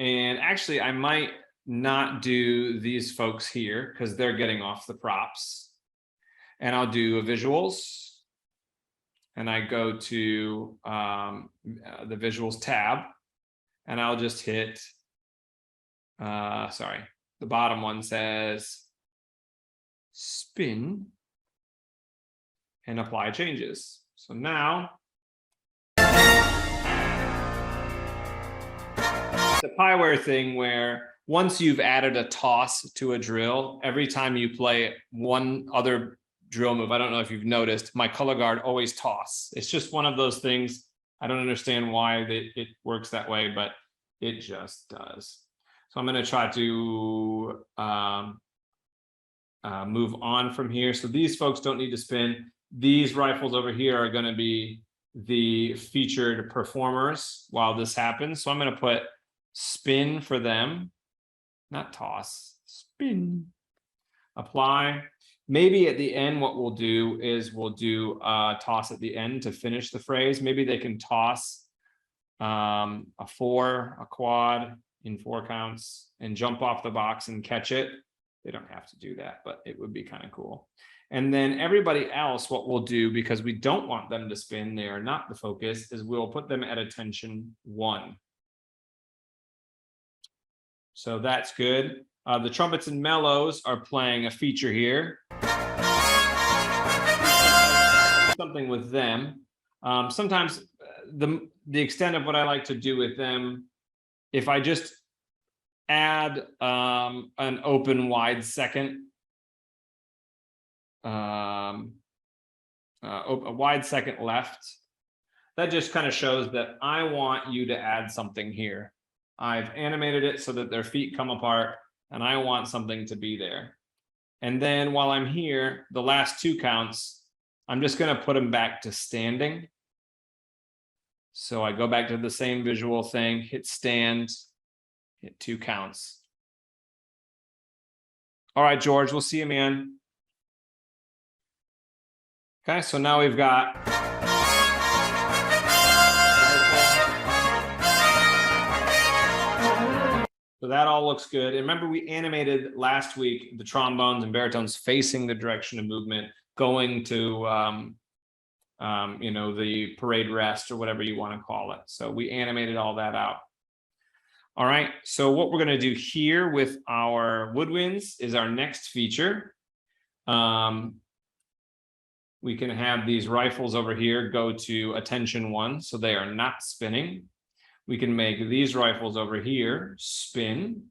And actually, I might not do these folks here because they're getting off the props. And I'll do a visuals. And I go to the visuals tab. And I'll just hit, the bottom one says spin and apply changes. So now the Piware thing where once you've added a toss to a drill, every time you play one other drill move, I don't know if you've noticed, my color guard always toss. It's just one of those things. I don't understand why it works that way, but it just does. So I'm going to try to move on from here. So these folks don't need to spin. These rifles over here are going to be the featured performers while this happens. So I'm going to put spin for them, not toss, spin, apply. Maybe at the end, what we'll do is we'll do a toss at the end to finish the phrase. Maybe they can toss a 4, a quad in 4 counts and jump off the box and catch it. They don't have to do that, but it would be kind of cool. And then everybody else, what we'll do, because we don't want them to spin, they are not the focus, is we'll put them at attention 1. So that's good. The trumpets and mellows are playing a feature here. Something with them. Sometimes the extent of what I like to do with them, if I just add an open wide second, a wide second left, that just kind of shows that I want you to add something here. I've animated it so that their feet come apart, and I want something to be there. And then while I'm here, the last 2 counts, I'm just going to put them back to standing. So I go back to the same visual thing, hit stand, hit 2 counts. All right, George, we'll see you, man. Okay, so now we've got so that all looks good. And remember, we animated last week the trombones and baritones facing the direction of movement, going to you know, the parade rest or whatever you want to call it. So we animated all that out. All right, so what we're going to do here with our woodwinds is our next feature. We can have these rifles over here go to attention 1, so they are not spinning. We can make these rifles over here spin.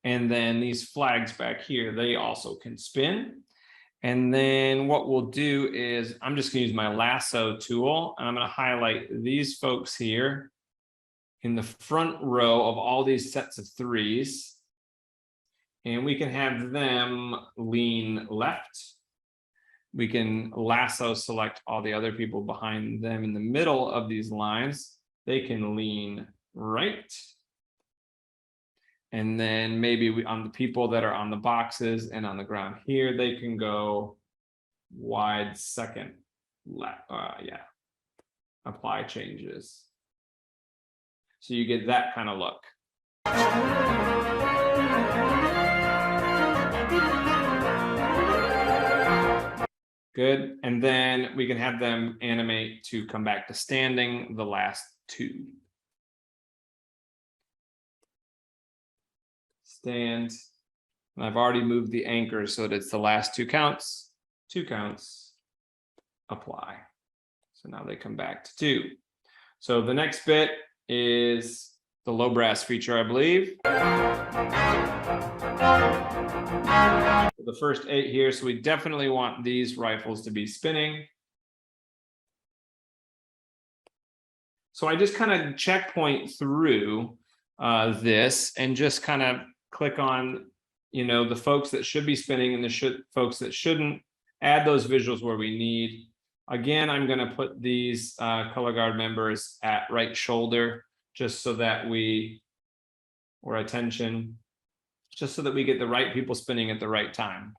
And then these flags back here, they also can spin. And then what we'll do is I'm just going to use my lasso tool, and I'm going to highlight these folks here in the front row of all these sets of 3s. And we can have them lean left. We can lasso select all the other people behind them in the middle of these lines. They can lean right. And then maybe on the people that are on the boxes and on the ground here, they can go wide second left. Yeah, apply changes. So you get that kind of look. Good. And then we can have them animate to come back to standing the last 2. Stand. And I've already moved the anchor so that it's the last 2 counts, 2 counts, apply. So now they come back to 2. So the next bit is the low brass feature, I believe. The first 8 here, so we definitely want these rifles to be spinning. So I just kind of checkpoint through this and just kind of click on, you know, the folks that should be spinning and the folks that shouldn't. Add those visuals where we need. Again, I'm going to put these color guard members at right shoulder, just so that or attention, just so that we get the right people spinning at the right time.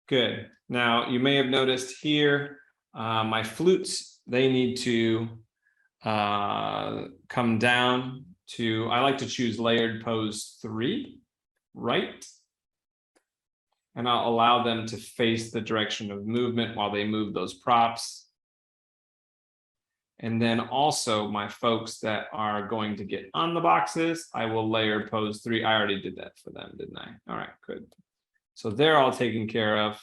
Good. Now you may have noticed here, my flutes, they need to come down to, I like to choose layered pose 3, right? And I'll allow them to face the direction of movement while they move those props. And then also my folks that are going to get on the boxes, I will layer pose 3. I already did that for them, didn't I? All right, good. So they're all taken care of.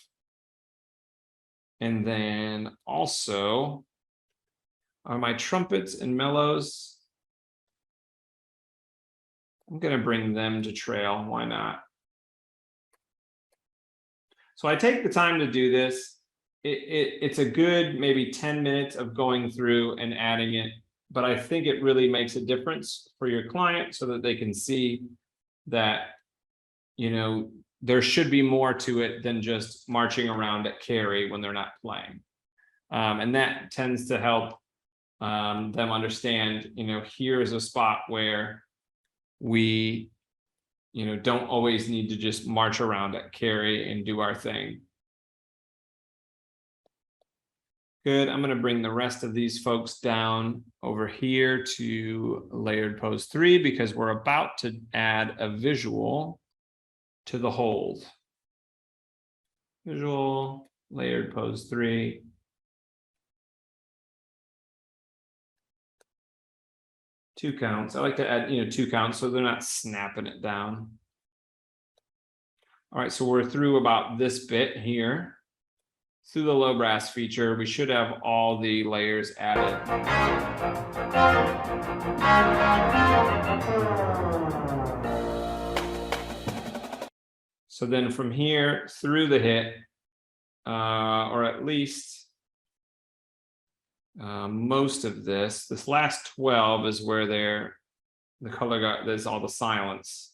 And then also are my trumpets and mellows. I'm going to bring them to trail. Why not? So I take the time to do this. It's a good maybe 10 minutes of going through and adding it, but I think it really makes a difference for your client so that they can see that, you know, there should be more to it than just marching around at carry when they're not playing. And that tends to help them understand, you know, here's a spot where we, you know, don't always need to just march around at carry and do our thing. Good. I'm going to bring the rest of these folks down over here to layered pose 3 because we're about to add a visual to the hold. Visual, layered pose 3. Two counts. I like to add, you know, 2 counts so they're not snapping it down. All right, so we're through about this bit here. Through the low brass feature, we should have all the layers added. So then from here through the hit, or at least most of this last 12 is where the color guard, there's all the silence.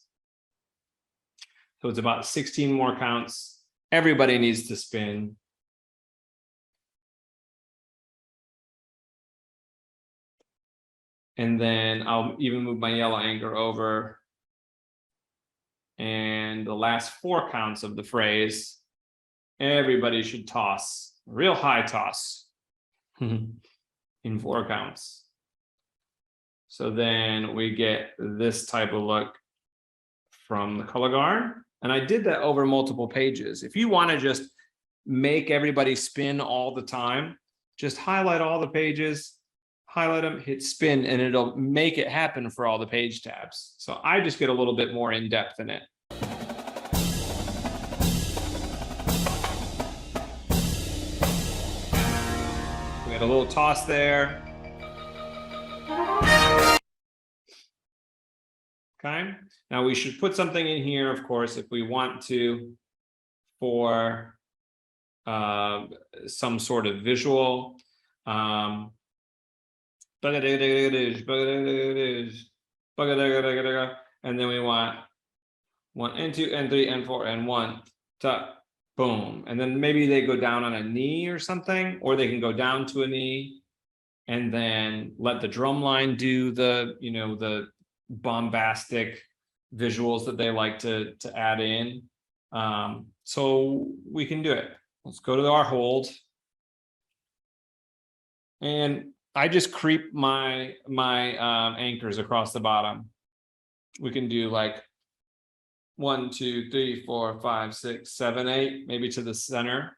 So it's about 16 more counts. Everybody needs to spin. And then I'll even move my yellow anchor over. And the last 4 counts of the phrase, everybody should toss, real high toss in 4 counts. So then we get this type of look from the color guard. And I did that over multiple pages. If you want to just make everybody spin all the time, just highlight all the pages, highlight them, hit spin, and it'll make it happen for all the page tabs. So I just get a little bit more in depth in it. We had a little toss there. Okay, now we should put something in here, of course, if we want to, for some sort of visual. And then we want 1 and 2 and 3 and 4 and 1, boom. And then maybe they go down on a knee or something, or they can go down to a knee and then let the drum line do the, you know, the bombastic visuals that they like to add in. So we can do it. Let's go to our hold. And I just creep my anchors across the bottom. We can do like 1, 2, 3, 4, 5, 6, 7, 8, maybe to the center.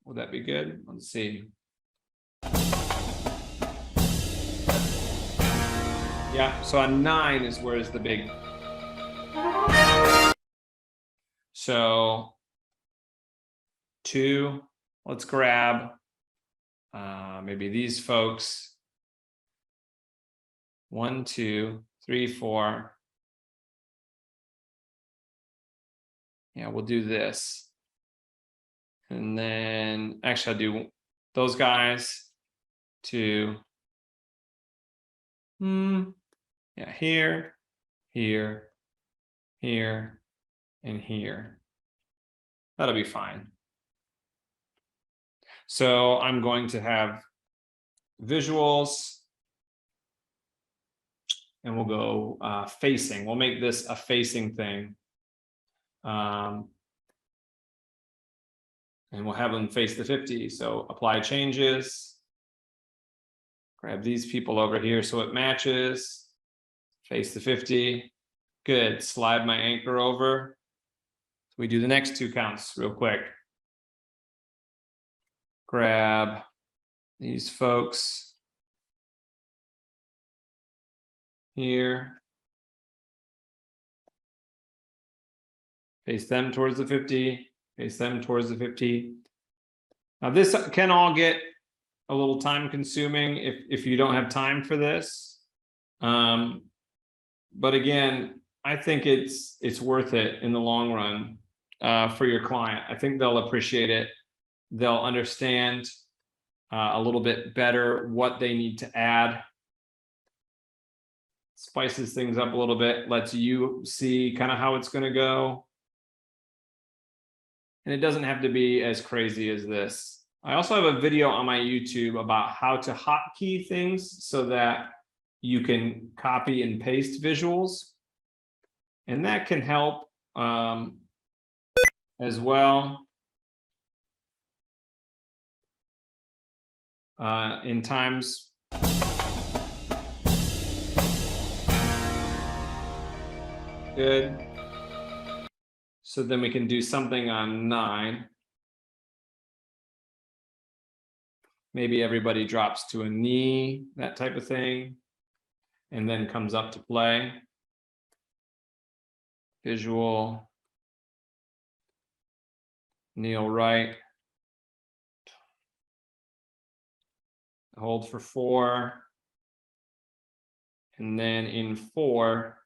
Would that be good? Let's see. Yeah, so on 9 is where is the big. So 2, let's grab maybe these folks. 1, 2, 3, 4. Yeah, we'll do this. And then actually I'll do those guys to yeah, here, here, here, and here. That'll be fine. So I'm going to have visuals, and we'll go facing. We'll make this a facing thing. And we'll have them face the 50. So apply changes. Grab these people over here so it matches. Face the 50. Good. Slide my anchor over. So we do the next 2 counts real quick. Grab these folks here. Face them towards the 50. Face them towards the 50. Now this can all get a little time consuming if you don't have time for this. But again, I think it's worth it in the long run for your client. I think they'll appreciate it. They'll understand a little bit better what they need to add. Spices things up a little bit, lets you see kind of how it's going to go. And it doesn't have to be as crazy as this. I also have a video on my YouTube about how to hotkey things so that you can copy and paste visuals. And that can help as well. In times. Good. So then we can do something on 9. Maybe everybody drops to a knee, that type of thing, and then comes up to play. Visual. Kneel right. Hold for 4. And then in 4,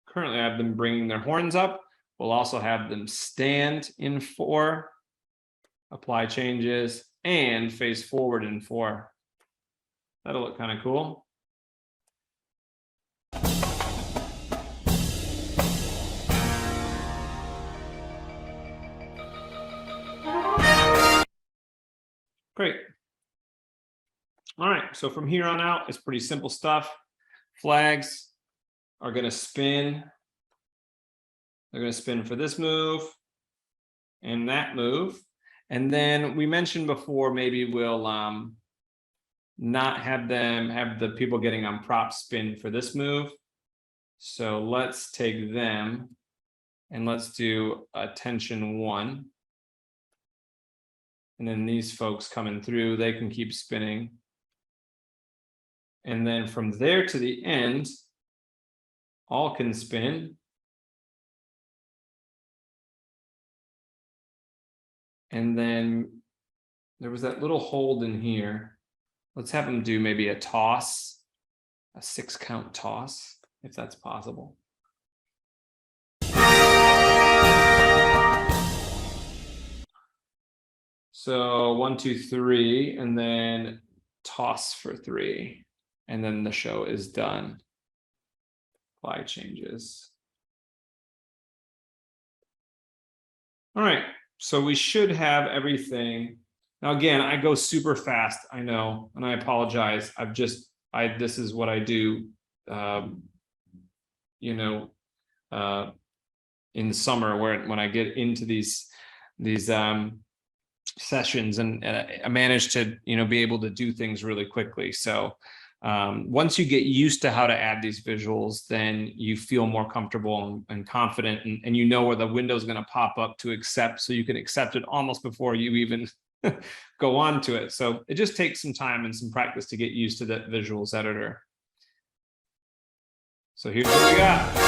currently I have them bringing their horns up. We'll also have them stand in 4, apply changes, and face forward in 4. That'll look kind of cool. Great. All right, so from here on out, it's pretty simple stuff. Flags are going to spin. They're going to spin for this move and that move. And then we mentioned before, maybe we'll not have the people getting on prop spin for this move. So let's take them and let's do attention 1. And then these folks coming through, they can keep spinning. And then from there to the end, all can spin. And then there was that little hold in here. Let's have them do maybe a toss, a 6-count toss, if that's possible. So 1, 2, 3, and then toss for 3. And then the show is done. Flag changes. All right, so we should have everything. Now, again, I go super fast, I know, and I apologize. This is what I do, in the summer when I get into these sessions and I manage to, be able to do things really quickly. So once you get used to how to add these visuals, then you feel more comfortable and confident, and you know where the window is going to pop up to accept, so you can accept it almost before you even go on to it. So it just takes some time and some practice to get used to the visuals editor. So here's what we got.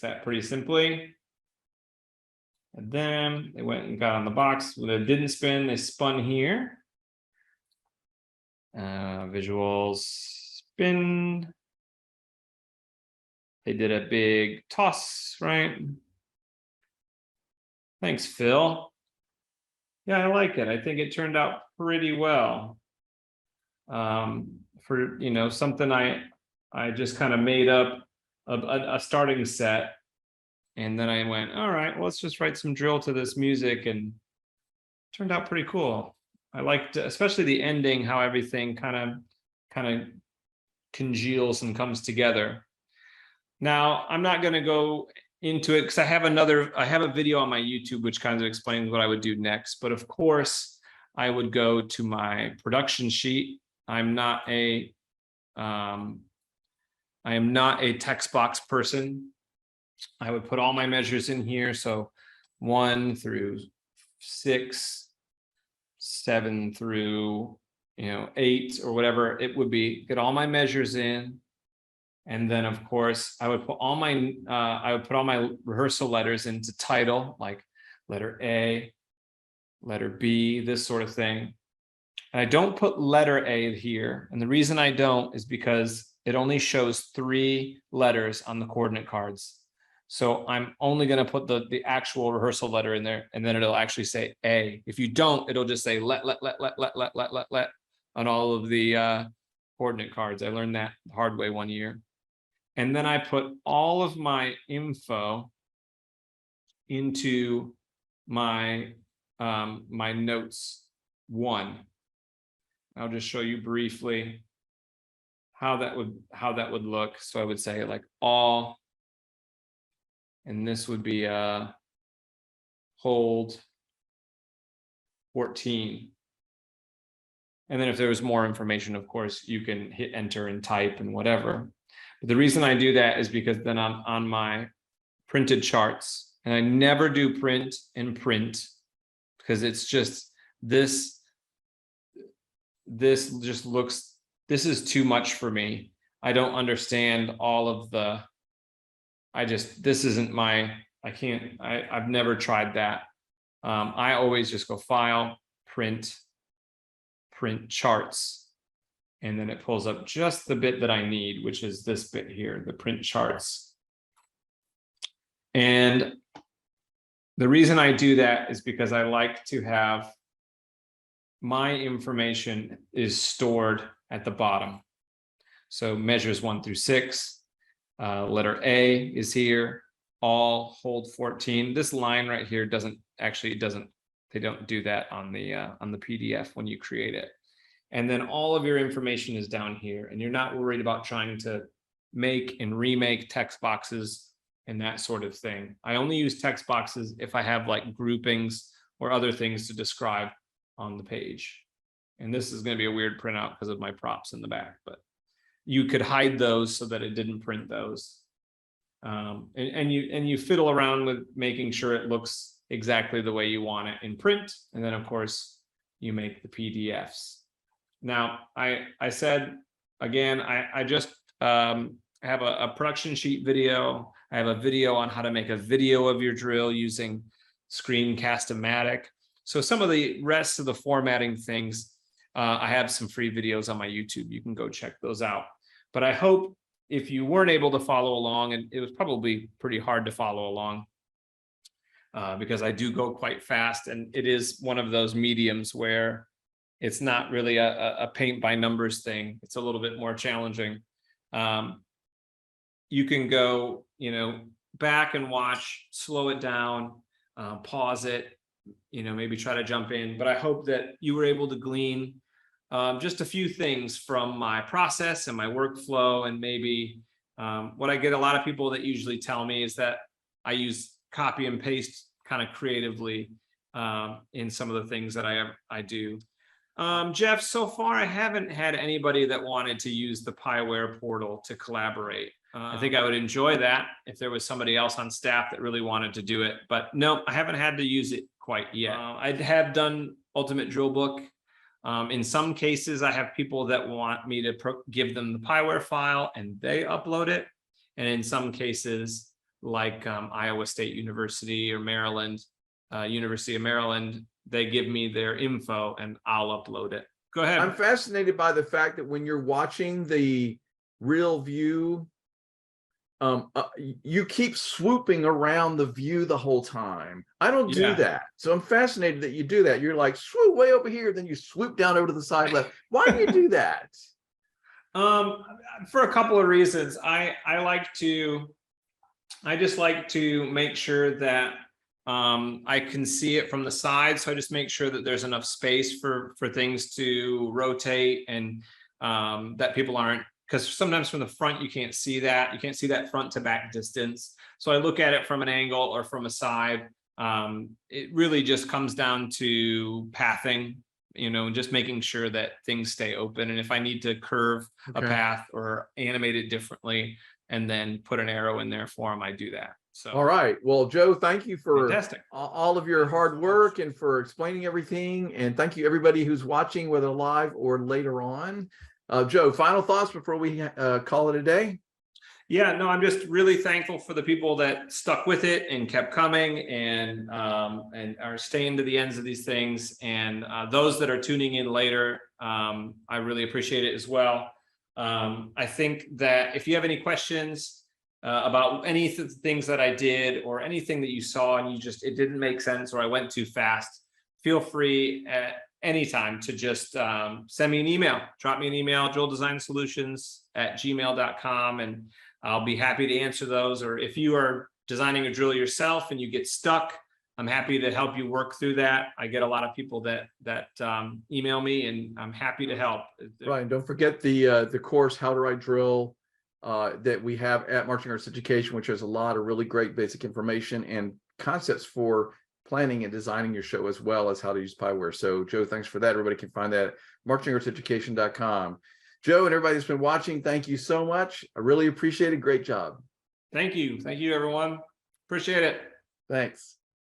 That pretty simply. And then they went and got on the box. When they didn't spin, they spun here. Visuals spin. They did a big toss, right? Thanks, Phil. Yeah, I like it. I think it turned out pretty well. For something I just kind of made up a starting set, and then I went, all right, well, let's just write some drill to this music, and it turned out pretty cool. I liked, especially the ending, how everything kind of congeals and comes together. Now, I'm not going to go into it because I have a video on my YouTube which kind of explains what I would do next. But of course, I would go to my production sheet. I am not a text box person. I would put all my measures in here. So 1 through 6, 7 through 8 or whatever it would be. Get all my measures in, and then of course I would put all my rehearsal letters into title, like letter A, letter B, this sort of thing. And I don't put letter A here, and the reason I don't is because it only shows 3 letters on the coordinate cards. So I'm only going to put the actual rehearsal letter in there, and then it'll actually say A. If you don't, it'll just say let on all of the coordinate cards. I learned that the hard way one year. And then I put all of my info into my my notes 1. I'll just show you briefly how that would look. So I would say like all, and this would be hold 14. And then if there was more information, of course, you can hit enter and type and whatever. But the reason I do that is because then on my printed charts, and I never do print and print because it's just this just looks, this is too much for me. I don't understand all of the, this isn't my, I've never tried that. I always just go file, print charts. And then it pulls up just the bit that I need, which is this bit here, the print charts. And the reason I do that is because I like to have my information is stored at the bottom. So measures 1 through 6, letter A is here, all hold 14. This line right here doesn't actually, they don't do that on the PDF when you create it. And then all of your information is down here, and you're not worried about trying to make and remake text boxes and that sort of thing. I only use text boxes if I have like groupings or other things to describe on the page. And this is going to be a weird printout because of my props in the back, but you could hide those so that it didn't print those. And you fiddle around with making sure it looks exactly the way you want it in print. And then of course you make the PDFs. Now, I said, again, I just have a production sheet video. I have a video on how to make a video of your drill using Screencast-O-Matic. So some of the rest of the formatting things, I have some free videos on my YouTube. You can go check those out. But I hope if you weren't able to follow along, and it was probably pretty hard to follow along because I do go quite fast, and it is one of those mediums where it's not really a paint by numbers thing. It's a little bit more challenging. You can go, back and watch, slow it down, pause it, maybe try to jump in. But I hope that you were able to glean just a few things from my process and my workflow. And maybe what I get a lot of people that usually tell me is that I use copy and paste kind of creatively in some of the things that I do. Jeff, so far I haven't had anybody that wanted to use the Pieware portal to collaborate. I think I would enjoy that if there was somebody else on staff that really wanted to do it, but no, I haven't had to use it quite yet. I have done Ultimate Drill Book. In some cases, I have people that want me to give them the Pieware file and they upload it. And in some cases, like Iowa State University or Maryland, University of Maryland, they give me their info and I'll upload it. Go ahead. I'm fascinated by the fact that when you're watching the real view, you keep swooping around the view the whole time. I don't do that. So I'm fascinated that you do that. You're like, swoop way over here, then you swoop down over to the side left. Why do you do that? For a couple of reasons. I just like to make sure that I can see it from the side. So I just make sure that there's enough space for things to rotate and that people aren't, because sometimes from the front, you can't see that. You can't see that front to back distance. So I look at it from an angle or from a side. It really just comes down to pathing, just making sure that things stay open. And if I need to curve a path or animate it differently and then put an arrow in there for them, I do that. So, all right. Well, Joe, thank you for fantastic. All of your hard work and for explaining everything. And thank you everybody who's watching, whether live or later on. Joe, final thoughts before we call it a day? Yeah, no, I'm just really thankful for the people that stuck with it and kept coming and are staying to the ends of these things. And those that are tuning in later, I really appreciate it as well. I think that if you have any questions about any things that I did or anything that you saw and it didn't make sense or I went too fast, feel free at anytime to just send me an email, drop me an email, drilldesignSolutions@gmail.com, and I'll be happy to answer those. Or if you are designing a drill yourself and you get stuck, I'm happy to help you work through that. I get a lot of people that email me, and I'm happy to help. Right, and don't forget the course How to Write Drill that we have at Marching Arts Education, which has a lot of really great basic information and concepts for planning and designing your show, as well as how to use Pieware. So Joe, thanks for that. Everybody can find that at marketingartseducation.com. Joe and everybody that's been watching, thank you so much. I really appreciate it. Great job. Thank you. Thank you, everyone. Appreciate it. Thanks.